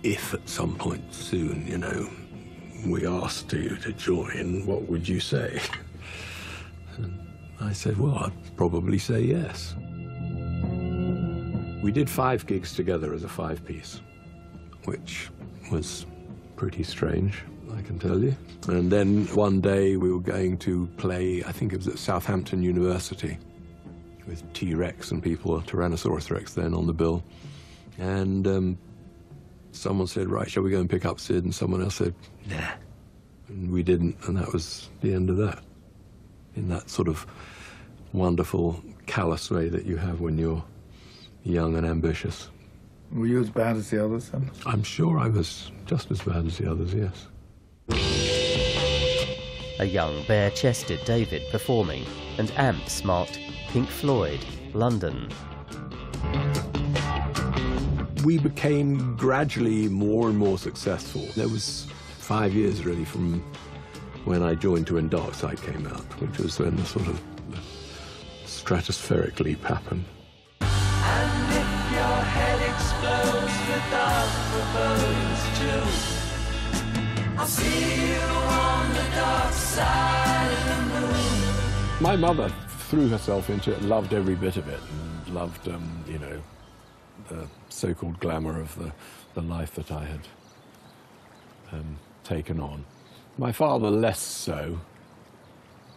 if at some point soon, we asked you to join, what would you say? And I said, well, I'd probably say yes. We did 5 gigs together as a 5-piece, which was pretty strange, I can tell you. And then one day we were going to play, I think it was at Southampton University, with T-Rex and people, Tyrannosaurus Rex then on the bill. And someone said, right, shall we go and pick up Sid? And someone else said, nah. And we didn't, and that was the end of that. In that sort of wonderful, callous way that you have when you're young and ambitious. Were you as bad as the others then? I'm sure I was just as bad as the others, yes. A young, bare-chested David performing, and amps marked Pink Floyd, London. We became gradually more and more successful. There was 5 years really from when I joined to when Dark Side came out, which was when the sort of stratospheric leap happened. And if your head explodes without proposed to, I'll see you on the dark side of the moon. My mother threw herself into it, loved every bit of it, and loved, the so-called glamour of the life that I had taken on. My father less so,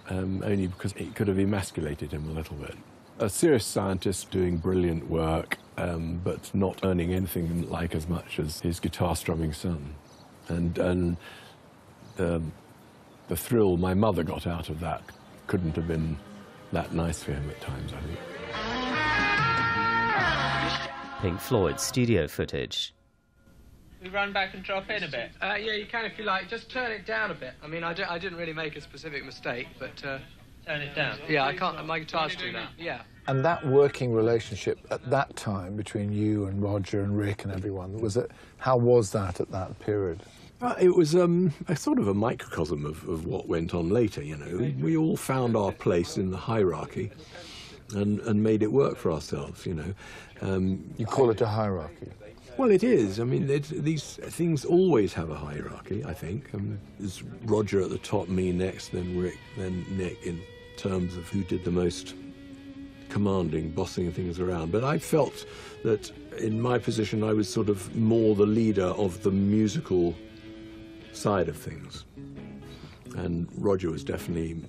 only because it could have emasculated him a little bit. A serious scientist doing brilliant work, but not earning anything like as much as his guitar strumming son. And the thrill my mother got out of that couldn't have been that nice for him at times, I think. Pink Floyd's studio footage. We run back and drop in a bit? Yeah, you can if you like. Just turn it down a bit. I mean, I didn't really make a specific mistake, but... turn it down? Yeah, I can't. My guitar's too loud. Yeah. And that working relationship at that time between you and Roger and Rick and everyone, how was that at that period? It was a sort of a microcosm of what went on later, you know. We all found our place in the hierarchy and made it work for ourselves, you know. You call it a hierarchy? Well, it is. I mean, these things always have a hierarchy, I think. There's Roger at the top, me next, then Rick, then Nick, in terms of who did the most commanding, bossing things around. But I felt that in my position I was sort of more the leader of the musical side of things. And Roger was definitely,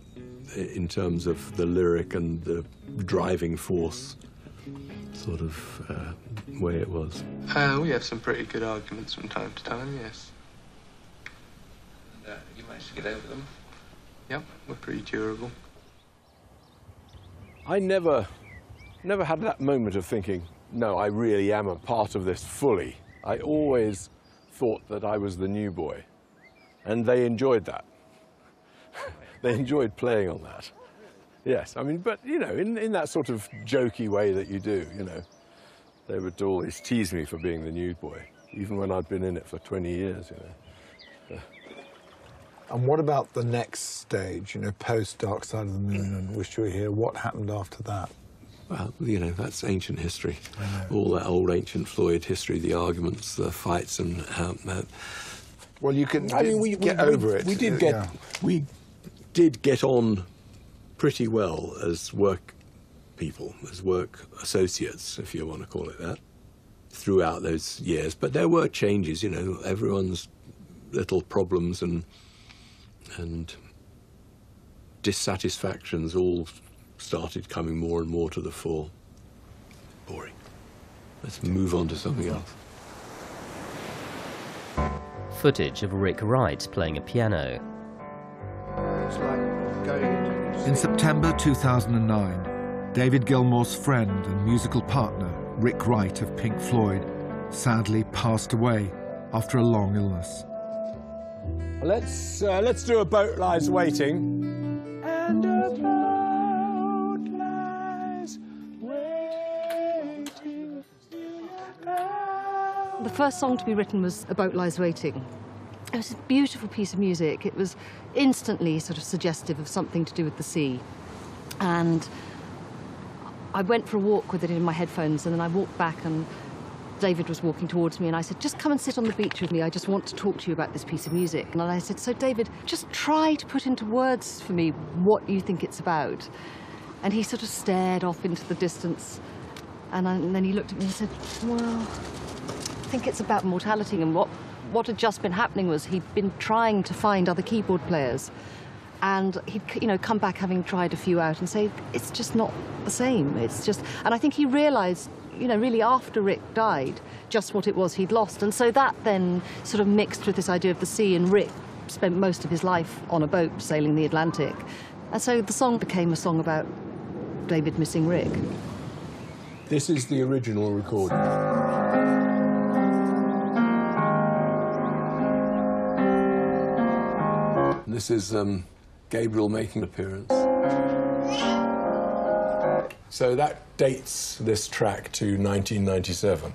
in terms of the lyric and the driving force, sort of way it was. We have some pretty good arguments from time to time, yes. And, you managed to get over them? Yep, we're pretty durable. I never had that moment of thinking, no, I really am a part of this fully. I always thought that I was the new boy, and they enjoyed that. They enjoyed playing on that. Yes, I mean, but, you know, in that sort of jokey way that you do, you know, they would always tease me for being the nude boy, even when I'd been in it for 20 years, you know. And what about the next stage, you know, post Dark Side of the Moon and Wish You Were Here? What happened after that? Well, you know, that's ancient history. All that old ancient Floyd history, the arguments, the fights, and well, you can. I mean, we get over it. We did get on pretty well as work people, as work associates, if you want to call it that, throughout those years. But there were changes, you know, everyone's little problems and dissatisfactions all started coming more and more to the fore. Boring. Let's move on to something else. Footage of Rick Wright playing a piano. It's like going into... In September 2009, David Gilmour's friend and musical partner, Rick Wright of Pink Floyd, sadly passed away after a long illness. Let's do A Boat Lies Waiting. And a boat lies waiting. The first song to be written was A Boat Lies Waiting. It was a beautiful piece of music. It was instantly sort of suggestive of something to do with the sea. And I went for a walk with it in my headphones, and then I walked back and David was walking towards me, and I said, just come and sit on the beach with me. I just want to talk to you about this piece of music. And I said, so David, just try to put into words for me what you think it's about. And he sort of stared off into the distance. And then he looked at me and said, well, I think it's about mortality. And what had just been happening was he'd been trying to find other keyboard players. And he'd, you know, come back having tried a few out and say, it's just not the same. It's just... And I think he realised, you know, really after Rick died, just what it was he'd lost. And so that then sort of mixed with this idea of the sea, and Rick spent most of his life on a boat sailing the Atlantic. And so the song became a song about David missing Rick. This is the original recording. This is Gabriel making an appearance. So that dates this track to 1997,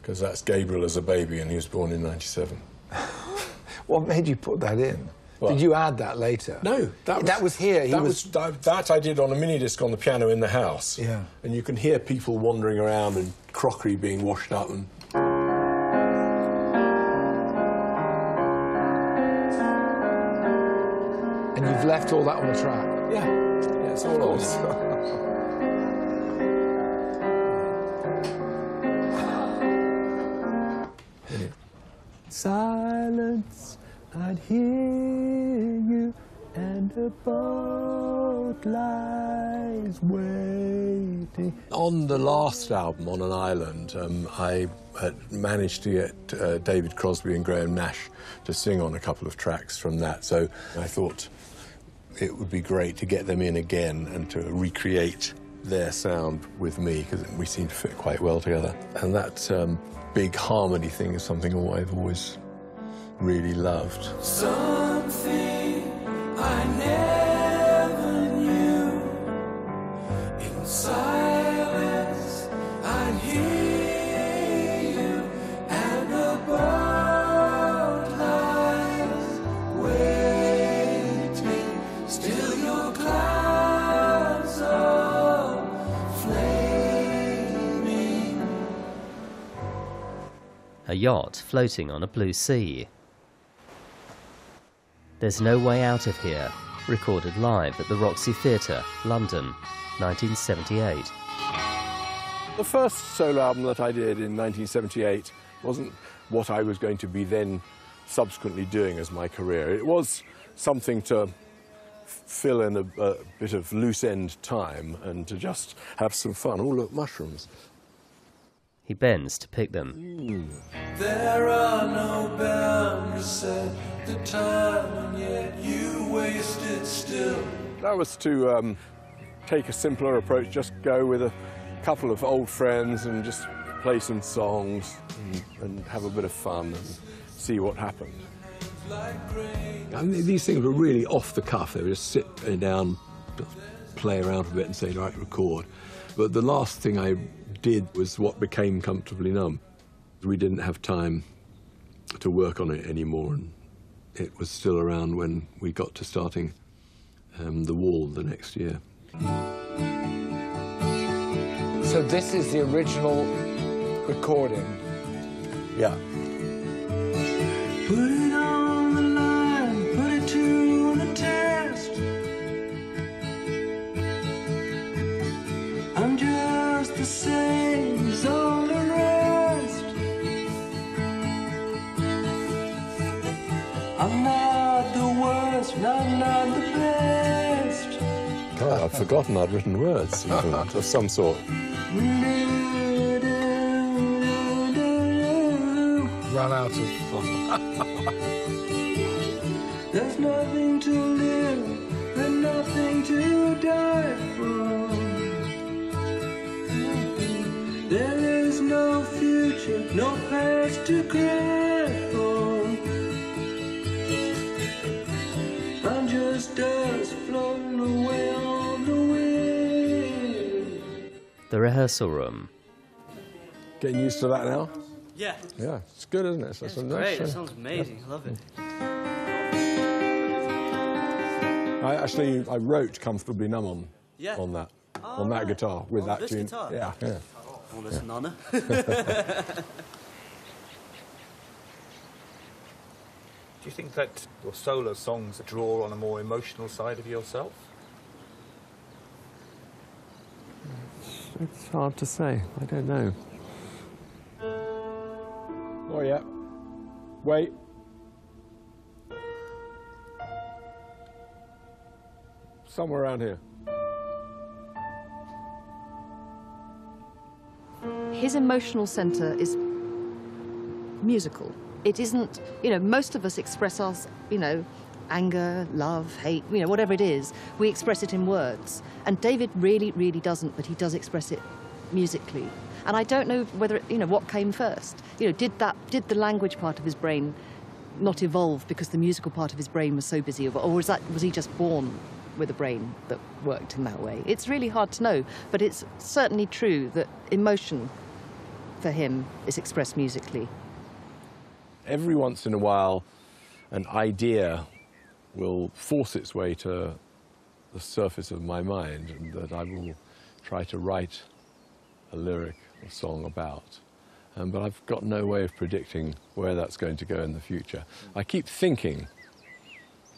because that's Gabriel as a baby, and he was born in 97. What made you put that in? What? Did you add that later? No, that was here. That I did on a mini disc on the piano in the house. Yeah. And you can hear people wandering around and crockery being washed up and. And you've left all that on the track? Yeah, it's all on. Silence, I'd hear you, and a boat lies waiting. On the last album, On an Island, I had managed to get David Crosby and Graham Nash to sing on a couple of tracks from that, so I thought it would be great to get them in again and to recreate their sound with me, because we seem to fit quite well together. And that big harmony thing is something I've always really loved. Something I never knew. In silence I hear you, and the boat lies waiting. Still your clouds are flaming. A yacht floating on a blue sea. There's No Way Out of Here, recorded live at the Roxy Theatre, London, 1978. The first solo album that I did in 1978 wasn't what I was going to be then subsequently doing as my career. It was something to fill in a bit of loose-end time and to just have some fun. Oh, look, mushrooms. He bends to pick them. There are no boundaries set the time, and yet you wasted still. That was to take a simpler approach, just go with a couple of old friends and just play some songs and have a bit of fun and see what happened. I mean, these things were really off the cuff. They would just sit down, play around a bit and say, right, record. But the last thing I did was what became Comfortably Numb. We didn't have time to work on it anymore, and it was still around when we got to starting The Wall the next year. So this is the original recording? Yeah. Put it on the line, put it to the test. I'm just the same as all the rest. I'm not the worst, and I'm not the best. God, I'd forgotten I'd written words even, of some sort. Run out of... There's nothing to live and nothing to die for. There is no future, no past to cry for. I'm just dust floating away on the wind. The rehearsal room. Getting used to that now? Yeah. Yeah, it's good, isn't it? It's great, it sounds amazing, I love it. I wrote Comfortably Numb on that, on that right. guitar, with that this tune. guitar? Yeah, yeah. Oh, that's an honour. Do you think that your solo songs draw on a more emotional side of yourself? It's hard to say. I don't know. Oh, yeah. Wait. Somewhere around here. His emotional centre is musical. It isn't, most of us express our, anger, love, hate, whatever it is, we express it in words. And David really, really doesn't, but he does express it musically. And I don't know whether, what came first. Did the language part of his brain not evolve because the musical part of his brain was so busy, or was he just born with a brain that worked in that way? It's really hard to know, but it's certainly true that emotion for him is expressed musically. Every once in a while, an idea will force its way to the surface of my mind, and that I will try to write a lyric or song about. But I've got no way of predicting where that's going to go in the future. I keep thinking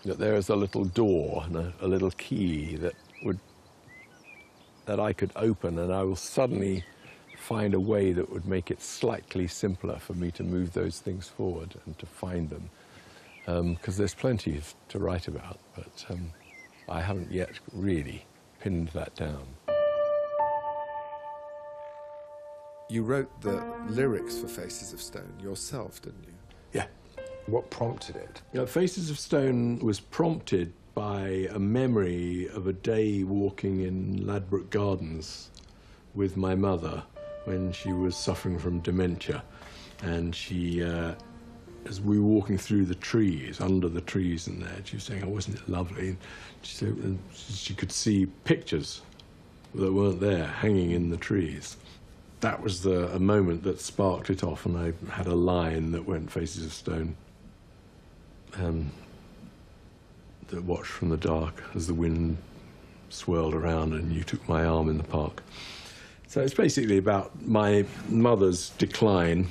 that there is a little door and a little key that I could open, and I will suddenly find a way that would make it slightly simpler for me to move those things forward and to find them. Because there's plenty to write about, but I haven't yet really pinned that down. You wrote the lyrics for Faces of Stone yourself, didn't you? Yeah. What prompted it? Faces of Stone was prompted by a memory of a day walking in Ladbroke Gardens with my mother when she was suffering from dementia. And she, as we were walking through the trees, under the trees and there, she was saying, oh, wasn't it lovely? And she said, and she could see pictures that weren't there hanging in the trees. That was a moment that sparked it off, and I had a line that went, Faces of Stone. That watched from the dark as the wind swirled around and you took my arm in the park. So it's basically about my mother's decline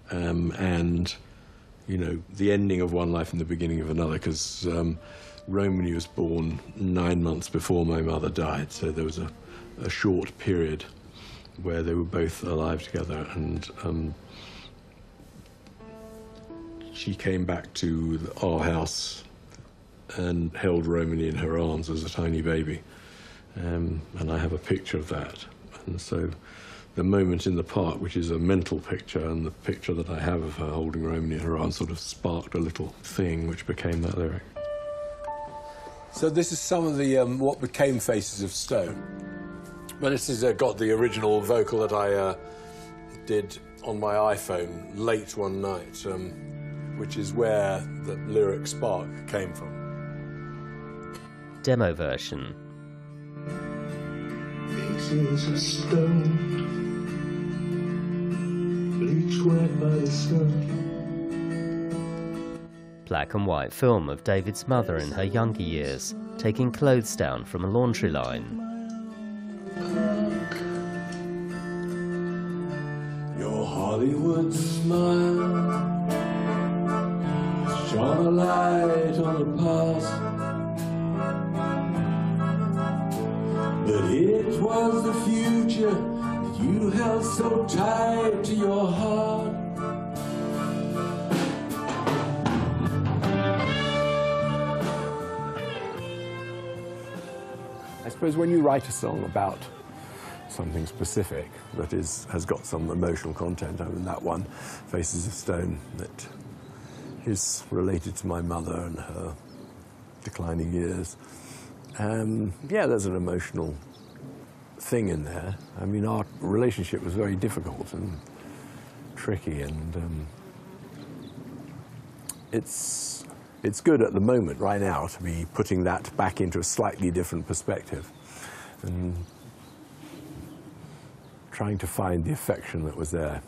and, you know, the ending of one life and the beginning of another, because Romany was born 9 months before my mother died, so there was a short period where they were both alive together, and she came back to our house and held Romany in her arms as a tiny baby. And I have a picture of that. And so the moment in the park, which is a mental picture, and the picture that I have of her holding Romany in her arms sort of sparked a little thing which became that lyric. So this is some of the, what became Faces of Stone. But this has got the original vocal that I did on my iPhone late one night, which is where the lyric spark came from. Demo version. Faces of stone, bleached wet by the sun. Black and white film of David's mother in her younger years, taking clothes down from a laundry line. Your Hollywood smile shone a light on the past. But it was the future that you held so tight to your heart. I suppose when you write a song about something specific that has got some emotional content, I mean that one, Faces of Stone, that is related to my mother and her declining years. Yeah, there's an emotional thing in there. I mean, our relationship was very difficult and tricky, and it's good at the moment, right now, to be putting that back into a slightly different perspective and trying to find the affection that was there.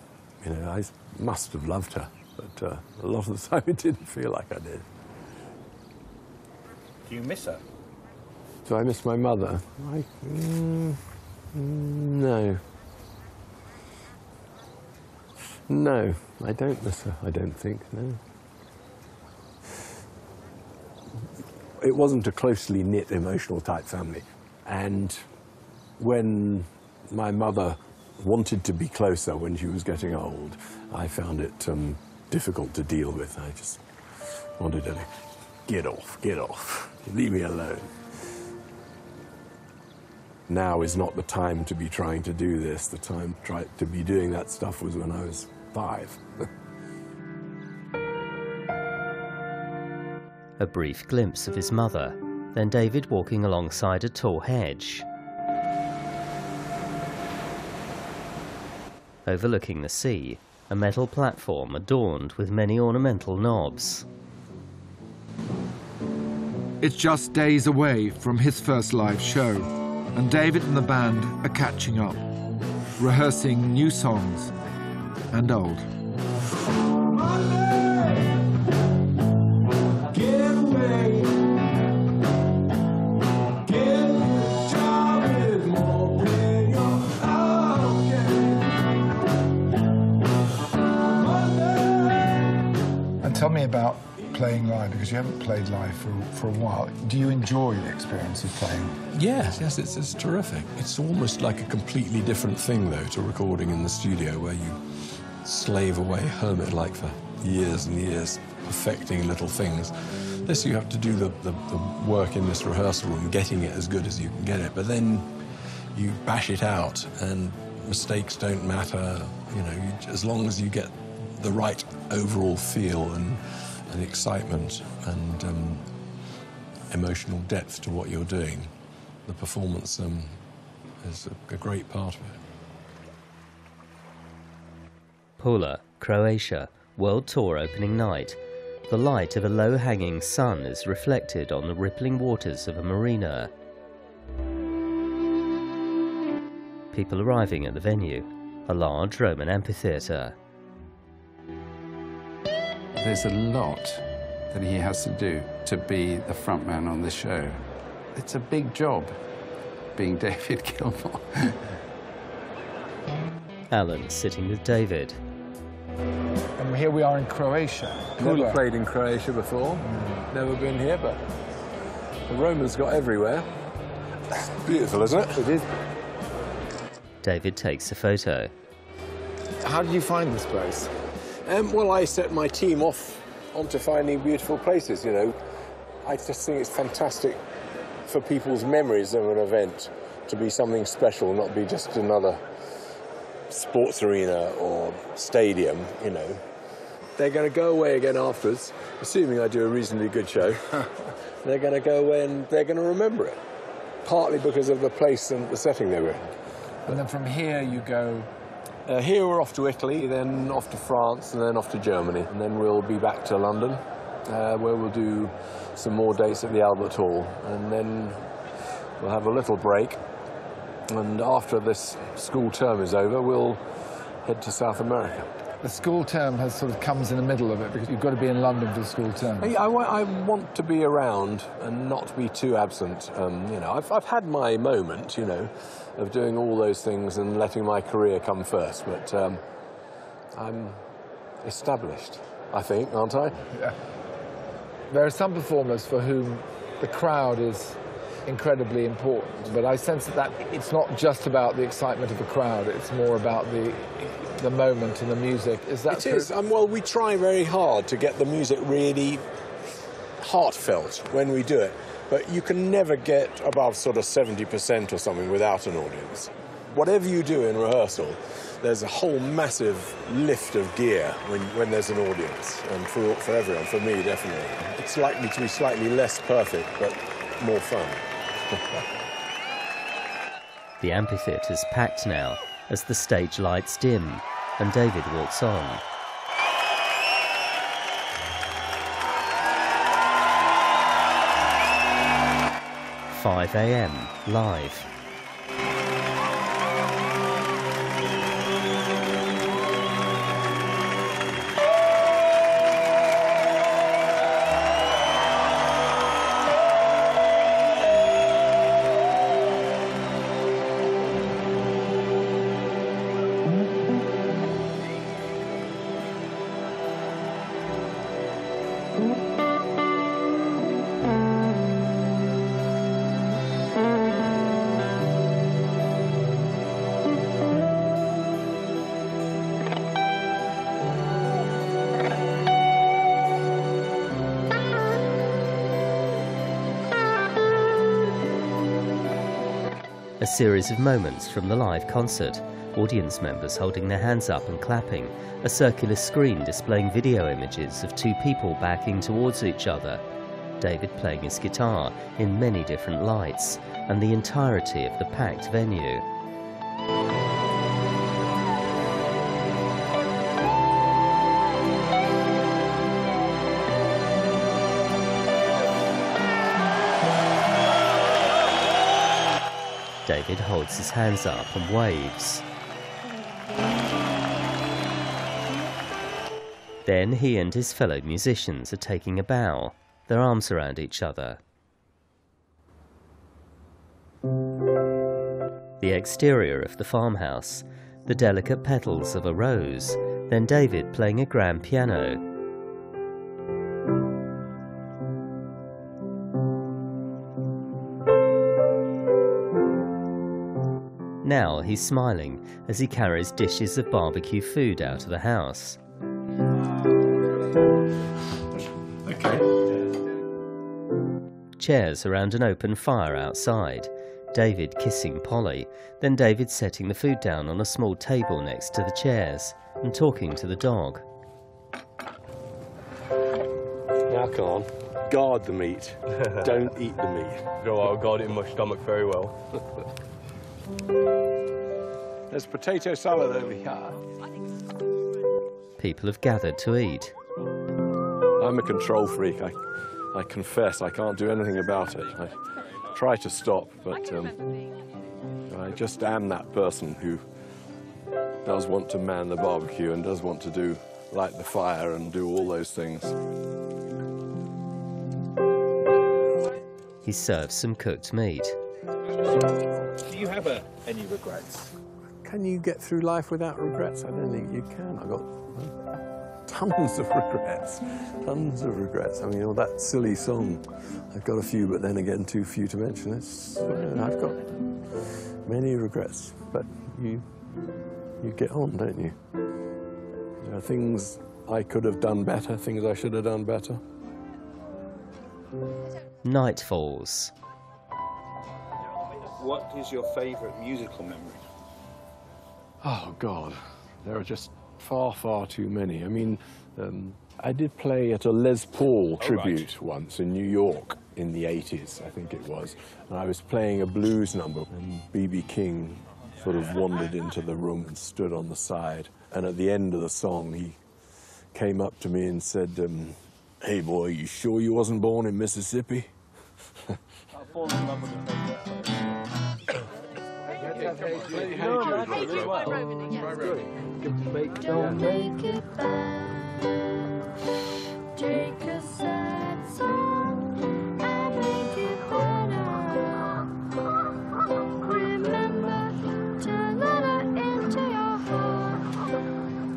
You know, I must have loved her, but a lot of the time it didn't feel like I did. Do you miss her? Do I miss my mother? No. No, I don't miss her, I don't think, no. It wasn't a closely knit, emotional type family. And when my mother wanted to be closer when she was getting old, I found it difficult to deal with. I just wanted her to get off, leave me alone. Now is not the time to be trying to do this. The time to be doing that stuff was when I was 5. A brief glimpse of his mother, then David walking alongside a tall hedge. Overlooking the sea, a metal platform adorned with many ornamental knobs. It's just days away from his first live show, and David and the band are catching up, rehearsing new songs and old. And tell me about playing live, because you haven't played live for a while. Do you enjoy the experience of playing? Yes, it's terrific. It's almost like a completely different thing, though, to recording in the studio, where you slave away hermit-like for years and years, perfecting little things. This, you have to do the work in this rehearsal room, getting it as good as you can get it, but then you bash it out, and mistakes don't matter, you know, as long as you get the right overall feel and excitement, and emotional depth to what you're doing, the performance is a great part of it. Pula, Croatia, World Tour opening night. The light of a low-hanging sun is reflected on the rippling waters of a marina. People arriving at the venue, a large Roman amphitheatre. There's a lot that he has to do to be the front man on this show. It's a big job, being David Gilmour. Alan sitting with David. And here we are in Croatia. Never played in Croatia before, never been here, but the Romans got everywhere. Beautiful, isn't it? It is. David takes a photo. How did you find this place? Well, I set my team off onto finding beautiful places, you know. I just think it's fantastic for people's memories of an event to be something special, not be just another sports arena or stadium, you know. They're going to go away again afterwards, assuming I do a reasonably good show. They're going to go away and they're going to remember it, partly because of the place and the setting they were in. And then from here you go... Here we're off to Italy, then off to France, and then off to Germany. And then we'll be back to London, where we'll do some more dates at the Albert Hall. And then we'll have a little break. And after this school term is over, we'll head to South America. The school term comes in the middle of it, because you've got to be in London for the school term. I want to be around and not be too absent. You know, I've had my moment, you know, of doing all those things and letting my career come first, but I'm established, I think, aren't I? Yeah. There are some performers for whom the crowd is incredibly important, but I sense that it's not just about the excitement of the crowd, it's more about the moment and the music. Is that true? It is. Well, we try very hard to get the music really heartfelt when we do it, but you can never get above sort of 70% or something without an audience. Whatever you do in rehearsal, there's a whole massive lift of gear when there's an audience, and for everyone, for me definitely. It's likely to be slightly less perfect, but more fun. The amphitheatre's packed now as the stage lights dim and David walks on. "5 a.m. live." A series of moments from the live concert, audience members holding their hands up and clapping, a circular screen displaying video images of two people backing towards each other, David playing his guitar in many different lights, and the entirety of the packed venue. David holds his hands up and waves. Then he and his fellow musicians are taking a bow, their arms around each other. The exterior of the farmhouse, the delicate petals of a rose, then David playing a grand piano. Now he's smiling as he carries dishes of barbecue food out of the house. Okay. Chairs around an open fire outside. David kissing Polly, then David setting the food down on a small table next to the chairs and talking to the dog. Now come on. guard the meat. Don't eat the meat. I'll guard it in my stomach very well. There's potato salad over here. People have gathered to eat. I'm a control freak. I confess I can't do anything about it. I try to stop, but I just am that person who does want to man the barbecue and does want to light the fire and do all those things. He serves some cooked meat. Do you have any regrets? Can you get through life without regrets? I don't think you can. I've got tons of regrets. Tons of regrets. I mean, all that silly song, I've got a few, but then again, too few to mention. I've got many regrets, but you get on, don't you? There are things I could have done better, things I should have done better. Night falls. What is your favourite musical memory? Oh, God. There are just far, far too many. I mean, I did play at a Les Paul tribute once in New York in the 80s, I think it was. And I was playing a blues number, and B.B. King sort of wandered into the room and stood on the side. And at the end of the song, he came up to me and said, "Hey, boy, you sure you wasn't born in Mississippi?" Don't make it bad. Take a sad song and make it better. Remember to let her into your heart.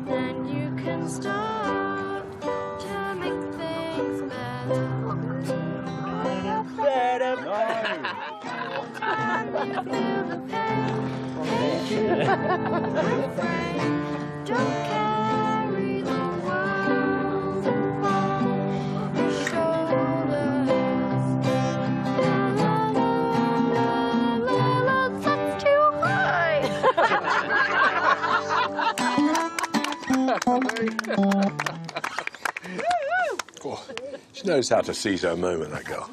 Then you can start to make things better. And you feel the pain. Don't carry the world upon your shoulders. La la la la la, that's too high. Oh, she knows how to seize her moment, that girl.